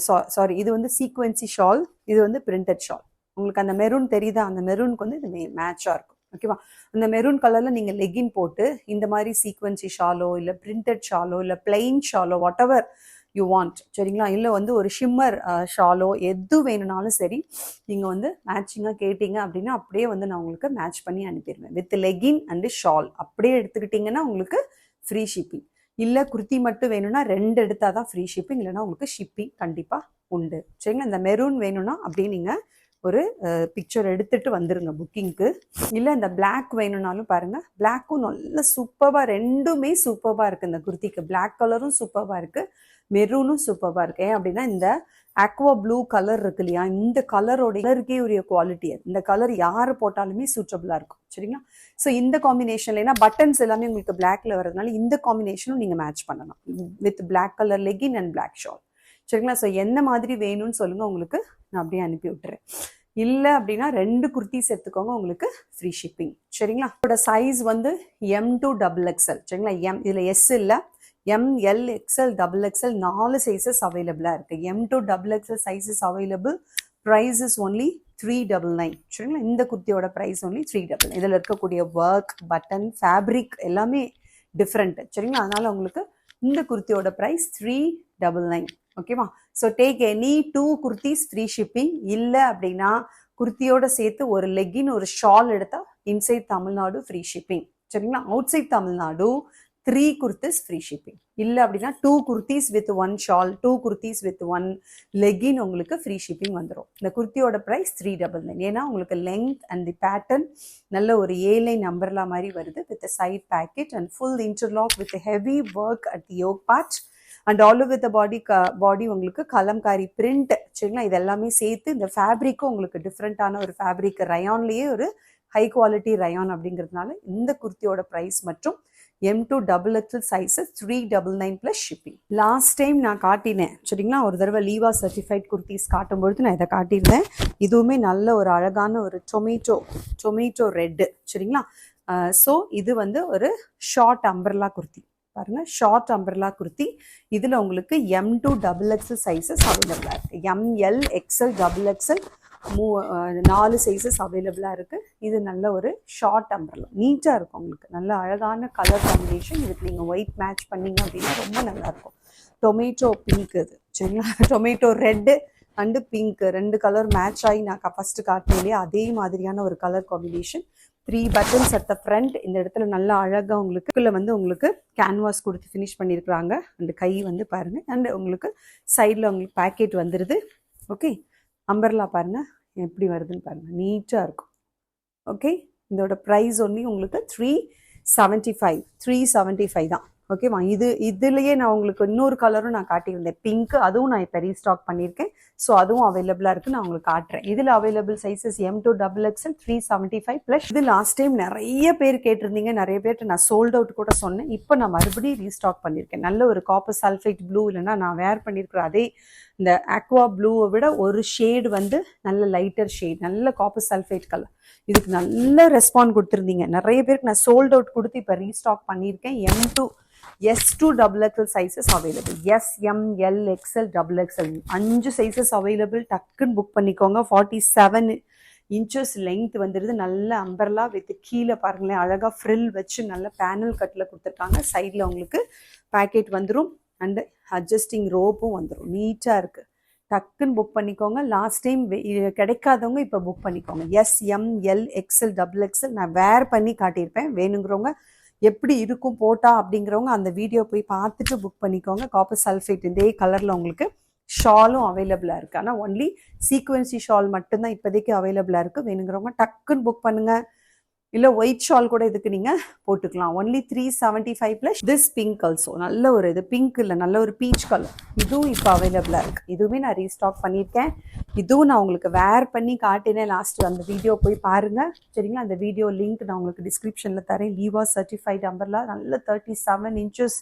சாரி இது வந்து சீக்வன்சி ஷால், இது வந்து பிரிண்டட் ஷால். உங்களுக்கு அந்த மெரூன் தெரியுதா? அந்த மெரூனுக்கு வந்து இது மேட்சாக இருக்கும். ஓகேவா, அந்த மெரூன் கலரில் நீங்கள் லெகின் போட்டு இந்த மாதிரி சீக்வன்சி ஷாலோ இல்லை பிரிண்டட் ஷாலோ இல்லை plain shallow what ever you want. சரிங்களா, இல்லை வந்து ஒரு ஷிம்மர் ஷாலோ எது வேணும்னாலும் சரி, நீங்கள் வந்து மேட்சிங்காக கேட்டிங்க அப்படின்னா அப்படியே வந்து நான் உங்களுக்கு மேட்ச் பண்ணி அனுப்பிடுவேன். வித் லெகின் அண்டு ஷால் அப்படியே எடுத்துக்கிட்டிங்கன்னா உங்களுக்கு ஃப்ரீ ஷிப்பிங். இல்லை குர்த்தி மட்டும் வேணும்னா 2 எடுத்தால் தான் ஃப்ரீ ஷிப்பிங், இல்லைனா உங்களுக்கு ஷிப்பிங் கண்டிப்பாக உண்டு. சரிங்களா, இந்த மெரூன் வேணும்னா அப்படியே நீங்கள் ஒரு பிக்சர் எடுத்துகிட்டு வந்துடுங்க புக்கிங்க்கு. இல்லை இந்த பிளாக் வேணும்னாலும் பாருங்கள், பிளாக்கும் நல்ல சூப்பராக, ரெண்டுமே சூப்பராக இருக்குது இந்த குர்த்திக்கு. பிளாக் கலரும் சூப்பராக இருக்குது, மெரூனும் சூப்பராக இருக்குது. ஏன் அப்படின்னா இந்த ஆக்வா ப்ளூ கலர் இருக்கு இல்லையா, இந்த கலரோட கலருக்கே உரிய குவாலிட்டி அது. இந்த கலர் யார் போட்டாலுமே சூட்டபுளாக இருக்கும். சரிங்களா, ஸோ இந்த காம்பினேஷன்ல ஏன்னா பட்டன்ஸ் எல்லாமே உங்களுக்கு பிளாக்ல வரதுனால இந்த காம்பினேஷனும் நீங்கள் மேட்ச் பண்ணலாம் with black colour legging and black shawl. சரிங்களா, ஸோ எந்த மாதிரி வேணும்னு சொல்லுங்கள், உங்களுக்கு நான் அப்படியே அனுப்பி விட்டுறேன். இல்லை அப்படின்னா 2 குர்த்திஸ் எடுத்துக்கோங்க, உங்களுக்கு ஃப்ரீ ஷிப்பிங். சரிங்களா, இதோட சைஸ் வந்து M to XXL. சரிங்களா, எம் இதில் எஸ் இல்லை, ML XL XXL 4 சைஸஸ் அவைலபிளாக இருக்குது. M to XXL sizes available. Price is only 399. சரிங்களா, இந்த குர்த்தியோட ப்ரைஸ் ஒன்லி 399. இதில் இருக்கக்கூடிய ஒர்க், பட்டன், ஃபேப்ரிக் எல்லாமே டிஃப்ரெண்ட். சரிங்களா, அதனால் உங்களுக்கு இந்த குர்த்தியோட ப்ரைஸ் 399. ஓகேவா, so take any 2 kurtis free shipping. இல்லை அப்படின்னா குர்த்தியோட சேர்த்து ஒரு லெகின் ஒரு ஷால் எடுத்தால் இன்சைட் தமிழ்நாடு ஃப்ரீ ஷிப்பிங். சரிங்களா, outside Tamil Nadu 3 kurtis free shipping. இல்லை அப்படின்னா 2 kurtis with 1 shawl, 2 kurtis with 1 legging உங்களுக்கு ஃப்ரீ ஷிப்பிங் வந்துடும். இந்த குர்த்தியோட ப்ரைஸ் 399. ஏன்னா உங்களுக்கு லெங்த் அண்ட் தி பேட்டர்ன் நல்ல ஒரு A-line நம்பர்லா மாதிரி வருது with side pocket and full interlock with heavy work at the yoke part and all over the body உங்களுக்கு கலம்காரி பிரிண்ட். சரிங்களா, இது எல்லாமே சேர்த்து இந்த ஃபேப்ரிக்கும் உங்களுக்கு டிஃப்ரெண்ட்டான ஒரு ஃபேப்ரிக், ரயான்லேயே ஒரு ஹை குவாலிட்டி ரயான் அப்படிங்கிறதுனால இந்த குர்த்தியோட ப்ரைஸ் மற்றும் M to XXL sizes 399 plus shipping. Last time நான் காட்டினேன். சரிங்களா, ஒரு தடவை லீவா சர்டிஃபைட் குர்த்திஸ் காட்டும்பொழுது நான் இதை காட்டியிருந்தேன். இதுவுமே நல்ல ஒரு அழகான ஒரு டொமேட்டோ ரெட்டு. சரிங்களா, ஸோ இது வந்து ஒரு ஷார்ட் அம்பர்லா குர்த்தி. பாருங்க, ஷார்ட் அம்பர்லா குர்த்தி. இதில் உங்களுக்கு M to XXL சைஸஸ் அவைலபிளாக இருக்குது. ML XL XXL 4 சைஸஸ் அவைலபிளாக இருக்குது. இது நல்ல ஒரு ஷார்ட் அம்பர்லா, நீட்டாக இருக்கும். உங்களுக்கு நல்ல அழகான கலர் காம்பினேஷன். இதுக்கு நீங்கள் ஒயிட் மேட்ச் பண்ணிங்க அப்படின்னா ரொம்ப நல்லாயிருக்கும். டொமேட்டோ பிங்க் இது. சரிங்களா, tomato red and pink 2 colour match ஆகி நான் ஃபஸ்ட்டு காட்டினேன் இல்லையா, அதே மாதிரியான ஒரு colour combination. 3 buttons at the front. இந்த இடத்துல நல்லா அழகாக உங்களுக்கு வந்து உங்களுக்கு கேன்வாஸ் கொடுத்து ஃபினிஷ் பண்ணியிருக்கிறாங்க. அந்த கை வந்து பாருங்கள், அண்ட் உங்களுக்கு சைடில் உங்களுக்கு பேக்கெட் வந்துடுது. ஓகே, அம்பர்லா பாருங்கள் எப்படி வருதுன்னு பாருங்கள், நீட்டாக இருக்கும். ஓகே, இதோட ப்ரைஸ் ஒன்லி உங்களுக்கு 3 75 375 தான். ஓகேவா? இதுலயே நான் உங்களுக்கு இன்னொரு கலரும் நான் காட்டியிருந்தேன், பிங்க். அதுவும் நான் இப்போ ரீஸ்டாக் பண்ணியிருக்கேன். ஸோ அதுவும் அவைலபிளாக இருக்குது, நான் உங்களுக்கு காட்டுறேன். இதில் available sizes M to XXL 375 plus. இது லாஸ்ட் டைம் நிறைய பேர் கேட்டிருந்தீங்க, நிறைய பேர்ட்டு நான் சோல்ட் அவுட் கூட சொன்னேன். இப்போ நான் மறுபடியும் ரீஸ்டாக் பண்ணியிருக்கேன். நல்ல ஒரு காப்பர் சல்ஃபைட் ப்ளூ, இல்லைன்னா நான் வேர் பண்ணியிருக்கிற அதே இந்த ஆக்வா ப்ளூவை விட ஒரு ஷேடு வந்து நல்ல லைட்டர் ஷேட், நல்ல காப்பர் சல்ஃபைட் கலர். இதுக்கு நல்ல ரெஸ்பாண்ட் கொடுத்துருந்தீங்க. நிறைய பேருக்கு நான் சோல்ட் அவுட் கொடுத்து இப்போ ரீஸ்டாக் பண்ணியிருக்கேன். S to XXL sizes available. S, M, L, XL, XXL 5 sizes available. டக்குன்னு புக் பண்ணிக்கோங்க. 47 inches லெங்த் வந்துடுது. நல்ல அம்பர்லா வித் கீழே பாருங்களேன், அழகாக ஃப்ரில் வச்சு நல்ல பேனல் கட்டில் கொடுத்துருக்காங்க. சைடில் உங்களுக்கு பேக்கெட் வந்துடும் அண்டு அட்ஜஸ்டிங் ரோப்பும் வந்துடும். நீட்டாக இருக்குது. டக்குன்னு புக் பண்ணிக்கோங்க. லாஸ்ட் டைம் கிடைக்காதவங்க இப்போ புக் பண்ணிக்கோங்க. S, M, L, XL, XXL நான் வேர் பண்ணி காட்டியிருப்பேன். வேணுங்கிறவங்க எப்படி இருக்கும் போட்டா அப்படிங்கிறவங்க அந்த வீடியோ போய் பார்த்துட்டு புக் பண்ணிக்கோங்க. காப்பர் சல்ஃபேட் இதே கலரில் உங்களுக்கு ஷாலும் அவைலபிளாக இருக்குது. ஆனால் ஒன்லி சீக்வன்சி ஷால் மட்டும்தான் இப்போதைக்கு அவைலபிளாக இருக்குது. வேணுங்கிறவங்க டக்குன்னு புக் பண்ணுங்கள். இல்லை ஒயிட் ஷால் கூட இதுக்கு நீங்கள் போட்டுக்கலாம். Only 375 plus. This pink also நல்ல ஒரு இது பிங்க் இல்லை, நல்ல ஒரு பீச் கலர். இதுவும் இப்போ அவைலபிளாக இருக்குது. இதுவுமே நான் ரீஸ்டாக் பண்ணியிருக்கேன். இதுவும் நான் உங்களுக்கு வேர் பண்ணி காட்டினேன் லாஸ்ட். அந்த வீடியோ போய் பாருங்கள், சரிங்களா? அந்த வீடியோ லிங்க் நான் உங்களுக்கு டிஸ்கிரிப்ஷனில் தரேன். லீவா சர்டிஃபைட் அம்பர்லா நல்ல 37 inches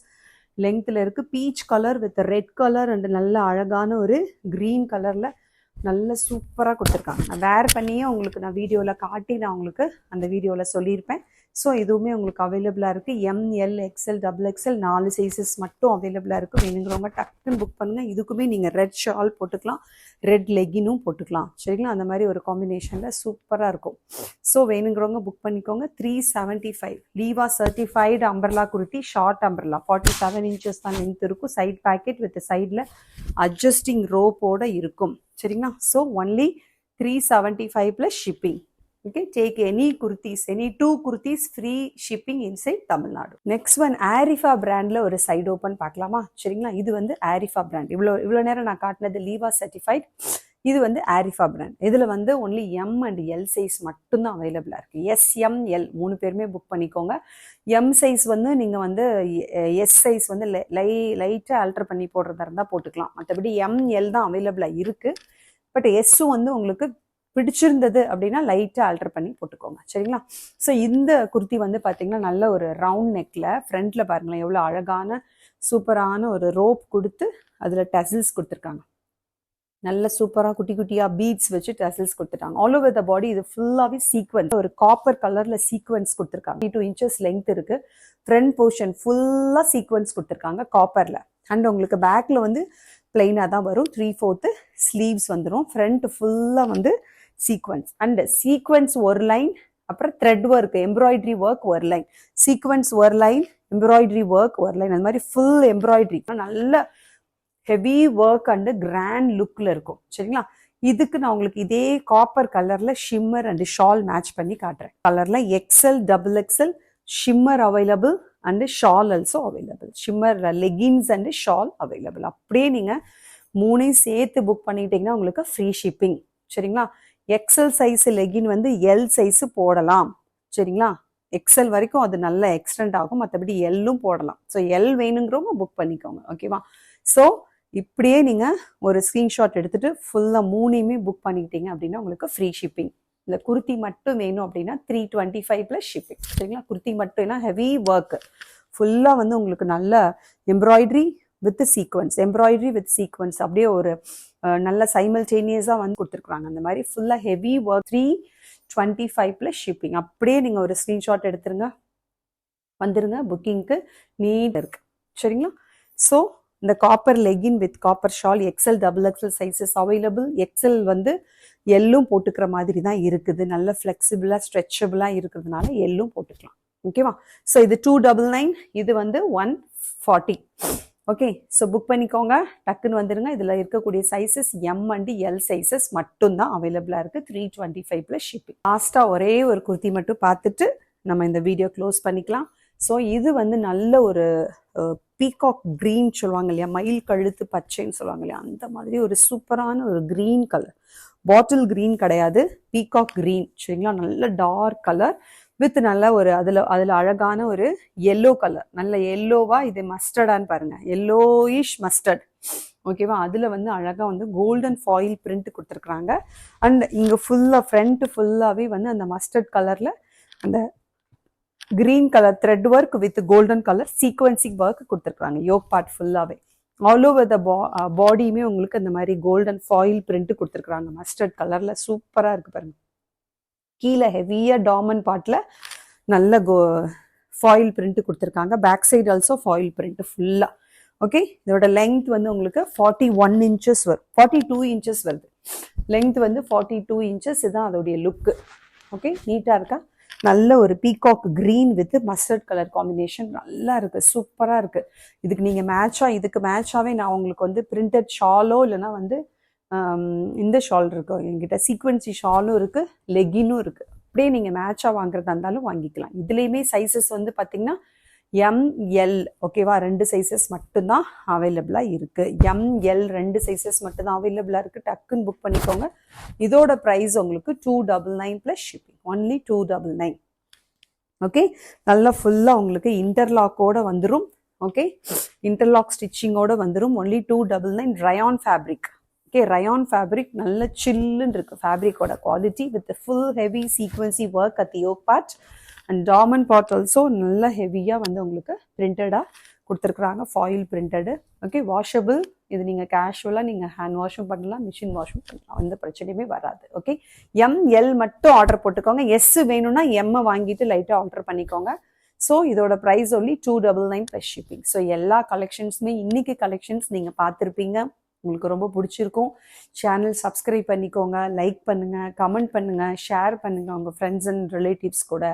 லெங்த்தில் இருக்குது. Peach colour with red colour and நல்ல அழகான ஒரு க்ரீன் கலரில் நல்ல சூப்பராக கொடுத்துருக்காங்க. நான் வேர் பண்ணியே உங்களுக்கு நான் வீடியோவில் காட்டி நான் உங்களுக்கு அந்த வீடியோவில் சொல்லியிருப்பேன். ஸோ இதுவுமே உங்களுக்கு அவைலபிளாக இருக்குது. M, L, XL, XXL 4 sizes மட்டும் அவைலபிளாக இருக்குது. வேணுங்கிறவங்க டக்குன்னு புக் பண்ணுங்கள். இதுக்குமே நீங்கள் ரெட் ஷால் போட்டுக்கலாம், ரெட் லெகினும் போட்டுக்கலாம், சரிங்களா? அந்த மாதிரி ஒரு காம்பினேஷனில் சூப்பராக இருக்கும். ஸோ வேணுங்கிறவங்க புக் பண்ணிக்கோங்க. 375 லீவா certified umbrella kurti, short umbrella 47 inches தான் லென்த் இருக்கும். சைட் பேக்கெட் வித் சைடில் அட்ஜஸ்டிங் ரோப்போடு இருக்கும், சரிங்களா? So only 375 plus shipping. Okay, take any kurtis, any 2 kurtis free shipping inside Tamil Nadu. Next one, Arifa brandல ஒரு சைடு ஓப்பன் பார்க்கலாமா? சரிங்களா? இது வந்து Arifa brand. இவ்வளோ நேரம் நான் காட்டினது லீவா சர்டிஃபைட். இது வந்து Arifa brand. இதில் வந்து only M and L size மட்டும்தான் அவைலபிளாக இருக்குது. S, M, L 3 பேருமே புக் பண்ணிக்கோங்க. M சைஸ் வந்து நீங்கள் வந்து S சைஸ் வந்து லைட்டாக ஆல்டர் பண்ணி போடுறதா இருந்தால் போட்டுக்கலாம். மற்றபடி M, L தான் அவைலபிளாக இருக்குது. பட் எஸ்ஸும் வந்து உங்களுக்கு பிடிச்சிருந்தது அப்படின்னா லைட்டாக ஆல்டர் பண்ணி போட்டுக்கோங்க, சரிங்களா? ஸோ இந்த குர்த்தி வந்து பார்த்தீங்கன்னா நல்ல ஒரு ரவுண்ட் நெக்கில் ஃப்ரண்ட்டில் பாருங்களேன் எவ்வளோ அழகான சூப்பரான ஒரு ரோப் கொடுத்து அதில் டசில்ஸ் கொடுத்துருக்காங்க. நல்ல சூப்பராக குட்டி குட்டியாக பீட்ஸ் வச்சு டசில்ஸ் கொடுத்துட்டாங்க. ஆல் ஓவர் த பாடி இது ஃபுல்லாகவே சீக்வன்ஸ், ஒரு காப்பர் கலரில் சீக்வன்ஸ் கொடுத்துருக்காங்க. 2 inches லெங்த் இருக்குது. ஃப்ரண்ட் போர்ஷன் ஃபுல்லாக சீக்வன்ஸ் கொடுத்துருக்காங்க காப்பரில். அண்ட் உங்களுக்கு பேக்கில் வந்து பிளெயினாக தான் வரும். 3/4 ஸ்லீவ்ஸ் வந்துடும். ஃப்ரண்ட் ஃபுல்லாக வந்து சீக்வன்ஸ் அண்ட் சீக்வன்ஸ் ஒரு லைன், அப்புறம் த்ரெட் ஒர்க், எம்ப்ராய்டரி ஒர்க் ஒரு லைன், சீக்வன்ஸ் ஒரு லைன், எம்ப்ராய்டரி ஒர்க் ஒரு லைன், அந்த மாதிரி ஃபுல் எம்ப்ராய்டரி நல்ல ஹெவி ஒர்க் அண்ட் கிராண்ட் லுக்கில் இருக்கும், சரிங்களா? இதுக்கு நான் உங்களுக்கு இதே காப்பர் கலரில் ஷிம்மர் அண்ட் ஷால் மேட்ச் பண்ணி காட்டுறேன். கலரில் XL, XXL shimmer available and shawl also available. Shimmer leggings and shawl available. அப்படியே நீங்கள் 3 சேர்த்து புக் பண்ணிட்டீங்கன்னா உங்களுக்கு ஃப்ரீ ஷிப்பிங், சரிங்களா? XL சைஸ் லெகின் வந்து L சைஸு போடலாம், சரிங்களா? XL வரைக்கும் அது நல்லா எக்ஸ்டெண்ட் ஆகும். மற்றபடி Lலும் போடலாம். ஸோ L வேணுங்கிறவங்க புக் பண்ணிக்கோங்க, ஓகேவா? ஸோ இப்படியே நீங்கள் ஒரு ஸ்க்ரீன்ஷாட் எடுத்துகிட்டு ஃபுல்லாக 3யுமே புக் பண்ணிக்கிட்டீங்க அப்படின்னா உங்களுக்கு ஃப்ரீ ஷிப்பிங். இந்த குர்த்தி மட்டும் வேணும் அப்படின்னா 325 ப்ளஸ் ஷிப்பிங், சரிங்களா? குர்த்தி மட்டும் ஏன்னா ஹெவி ஒர்க் ஃபுல்லாக வந்து உங்களுக்கு நல்ல embroidery with sequins, embroidery with sequins அப்படியே ஒரு நல்ல சைமல்டேனியஸாக வந்து கொடுத்துருக்குறாங்க. அந்த மாதிரி ஃபுல்லாக ஹெவி ஒர்க். 325 plus shipping. அப்படியே நீங்கள் ஒரு ஸ்க்ரீன்ஷாட் எடுத்துருங்க, வந்துருங்க புக்கிங்க்கு. நீட் இருக்கு, சரிங்களா? ஸோ இந்த copper legging with copper shawl XL, XXL sizes available. XL வந்து எல்லும் போட்டுக்கிற மாதிரி தான் இருக்குது. நல்ல ஃப்ளெக்சிபிளாக ஸ்ட்ரெச்சபிளாக இருக்கிறதுனால எல்லும் போட்டுக்கலாம், ஓகேவா? ஸோ இது 299, இது வந்து 140. ஓகே, ஸோ புக் பண்ணிக்கோங்க, டக்குன்னு வந்துடுங்க. இதில் இருக்கக்கூடிய sizes M and L sizes மட்டும்தான் அவைலபிளாக இருக்குது. 325 ப்ளஸ் ஷிப்பிங். லாஸ்ட்டாக ஒரே ஒரு குர்த்தி மட்டும் பார்த்துட்டு நம்ம இந்த வீடியோ க்ளோஸ் பண்ணிக்கலாம். ஸோ இது வந்து நல்ல ஒரு பீகாக் க்ரீன் சொல்லுவாங்க இல்லையா, மயில் கழுத்து பச்சைன்னு சொல்லுவாங்க இல்லையா, அந்த மாதிரி ஒரு சூப்பரான ஒரு க்ரீன் கலர். பாட்டில் க்ரீன் கிடையாது, பீகாக் க்ரீன், சரிங்களா? நல்ல டார்க் கலர் வித் நல்ல ஒரு அதில் அழகான ஒரு எல்லோ கலர், நல்ல எல்லோவா இது மஸ்டர்டான்னு பாருங்க, எல்லோயிஷ் மஸ்டர்ட். ஓகேவா, அதில் வந்து அழகாக வந்து கோல்டன் ஃபாயில் பிரிண்ட் கொடுத்துருக்குறாங்க. அண்ட் இங்கே ஃபுல்லாக ஃப்ரண்ட் ஃபுல்லாகவே வந்து அந்த மஸ்டர்ட் கலரில் அந்த green colour thread work with golden colour sequencing work கொடுத்துருக்குறாங்க. யோக் பார்ட் ஃபுல்லாகவே ஆல் ஓவர் த பாடியுமே உங்களுக்கு அந்த மாதிரி கோல்டன் ஃபாயில் பிரிண்ட் கொடுத்துருக்குறாங்க மஸ்டர்ட் கலரில். சூப்பராக இருக்குது பாருங்க. கீழே ஹெவியாக டாமன் பார்ட்டில் நல்ல ஃபாயில் பிரிண்ட் கொடுத்துருக்காங்க. Back side also foil print ஃபுல்லாக. ஓகே, இதோட லெங்த் வந்து உங்களுக்கு 41 inches வரும், 42 inches வருது. லெங்த் வந்து 42 inches. இதுதான் அதோடைய லுக்கு. ஓகே, நீட்டாக இருக்கா? நல்ல ஒரு peacock green with mustard colour combination நல்லா இருக்குது, சூப்பராக இருக்குது. இதுக்கு நீங்கள் இதுக்கு மேட்சாகவே நான் உங்களுக்கு வந்து பிரிண்டட் ஷாலோ இல்லைனா வந்து இந்த ஷால் இருக்கு என்கிட்ட, சீக்வன்சி ஷாலும் இருக்குது, லெகினும் இருக்குது. அப்படியே நீங்கள் மேட்சாக வாங்குறதா இருந்தாலும் வாங்கிக்கலாம். இதுலேயுமே சைஸஸ் வந்து பார்த்தீங்கன்னா ML, ஓகேவா, 2 சைஸஸ் மட்டும்தான் அவைலபிளாக இருக்குது. ML 2 சைஸஸ் மட்டும்தான் அவைலபிளாக இருக்குது. டக்குன்னு புக் பண்ணிக்கோங்க. இதோட ப்ரைஸ் உங்களுக்கு 299 ப்ளஸ் ஷிப்பிங், ஒன்லி 299. ஓகே, நல்லா ஃபுல்லாக உங்களுக்கு இன்டர்லாக்கோட வந்துடும். ஓகே, இன்டர்லாக் ஸ்டிச்சிங்கோட வந்துடும். Only 299. Rayon fabric. Okay, rayon fabric நல்ல சில்லுன்னு இருக்குது. ஃபேப்ரிக்கோட quality with full heavy sequence work at the yoke part and டாமன் பார்ட் ஆல்சோ நல்ல ஹெவியாக வந்து உங்களுக்கு பிரிண்டடாக கொடுத்துருக்குறாங்க, ஃபாயில் பிரிண்டடு. Okay, washable. இது நீங்கள் கேஷுவலாக நீங்கள் ஹேண்ட் வாஷும் பண்ணலாம், மிஷின் வாஷும் பண்ணலாம், எந்த பிரச்சனையுமே வராது. ஓகே, ML மட்டும் ஆர்டர் போட்டுக்கோங்க. எஸ் வேணும்னா எம்மை வாங்கிட்டு லைட்டாக ஆர்டர் பண்ணிக்கோங்க. ஸோ இதோட price only 299 plus shipping. So எல்லா கலெக்ஷன்ஸுமே இன்னைக்கு கலெக்ஷன்ஸ் நீங்கள் பார்த்துருப்பீங்க, உங்களுக்கு ரொம்ப பிடிச்சிருக்கும். சேனல் சப்ஸ்கிரைப் பண்ணிக்கோங்க, லைக் பண்ணுங்கள், கமெண்ட் பண்ணுங்கள், ஷேர் பண்ணுங்கள் உங்கள் ஃப்ரெண்ட்ஸ் அண்ட் ரிலேட்டிவ்ஸ் கூட.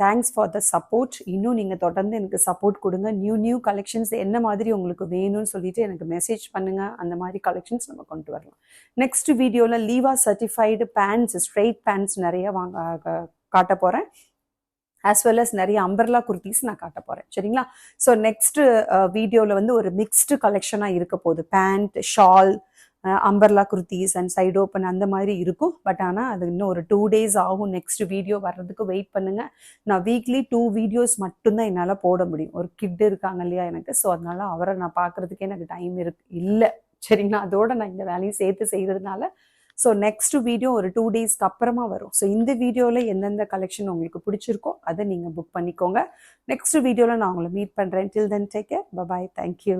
Thanks for the support. இன்னும் நீங்கள் தொடர்ந்து எனக்கு சப்போர்ட் கொடுங்க. நியூ கலெக்ஷன்ஸ் என்ன மாதிரி உங்களுக்கு வேணும்னு சொல்லிட்டு எனக்கு மெசேஜ் பண்ணுங்கள். அந்த மாதிரி கலெக்ஷன்ஸ் நம்ம கொண்டு வரலாம். நெக்ஸ்ட் வீடியோவில் லீவா சர்டிஃபைடு பேண்ட்ஸ், ஸ்ட்ரெயிட் பேண்ட்ஸ் நிறைய காட்ட போகிறேன். as well as நிறைய அம்பர்லா குர்த்திஸ் நான் காட்ட போகிறேன். சரிங்களா? ஸோ நெக்ஸ்ட் வீடியோவில் வந்து ஒரு மிக்ஸ்டு கலெக்ஷனாக இருக்க போகுது. Pant, shawl, umbrella kurtis and side open அந்த மாதிரி இருக்கும். பட் ஆனால் அது இன்னும் ஒரு 2 days ஆகும் நெக்ஸ்ட் வீடியோ வர்றதுக்கு. வெயிட் பண்ணுங்கள். நான் வீக்லி 2 வீடியோஸ் மட்டும்தான் என்னால் போட முடியும். ஒரு கிட் இருக்காங்க இல்லையா எனக்கு, ஸோ அதனால அவரை நான் பார்க்குறதுக்கே எனக்கு டைம் இல்லை. சரிங்களா? அதோட நான் இந்த வேலையும் சேர்த்து செய்கிறதுனால ஸோ நெக்ஸ்ட் வீடியோ ஒரு 2 daysக்கு அப்புறமா வரும். ஸோ இந்த வீடியோவில் எந்தெந்த கலெக்ஷன் உங்களுக்கு பிடிச்சிருக்கோ அதை நீங்கள் புக் பண்ணிக்கோங்க. நெக்ஸ்ட் வீடியோவில் நான் உங்களை மீட் பண்ணுறேன். Till then take care. Bye. Thank you.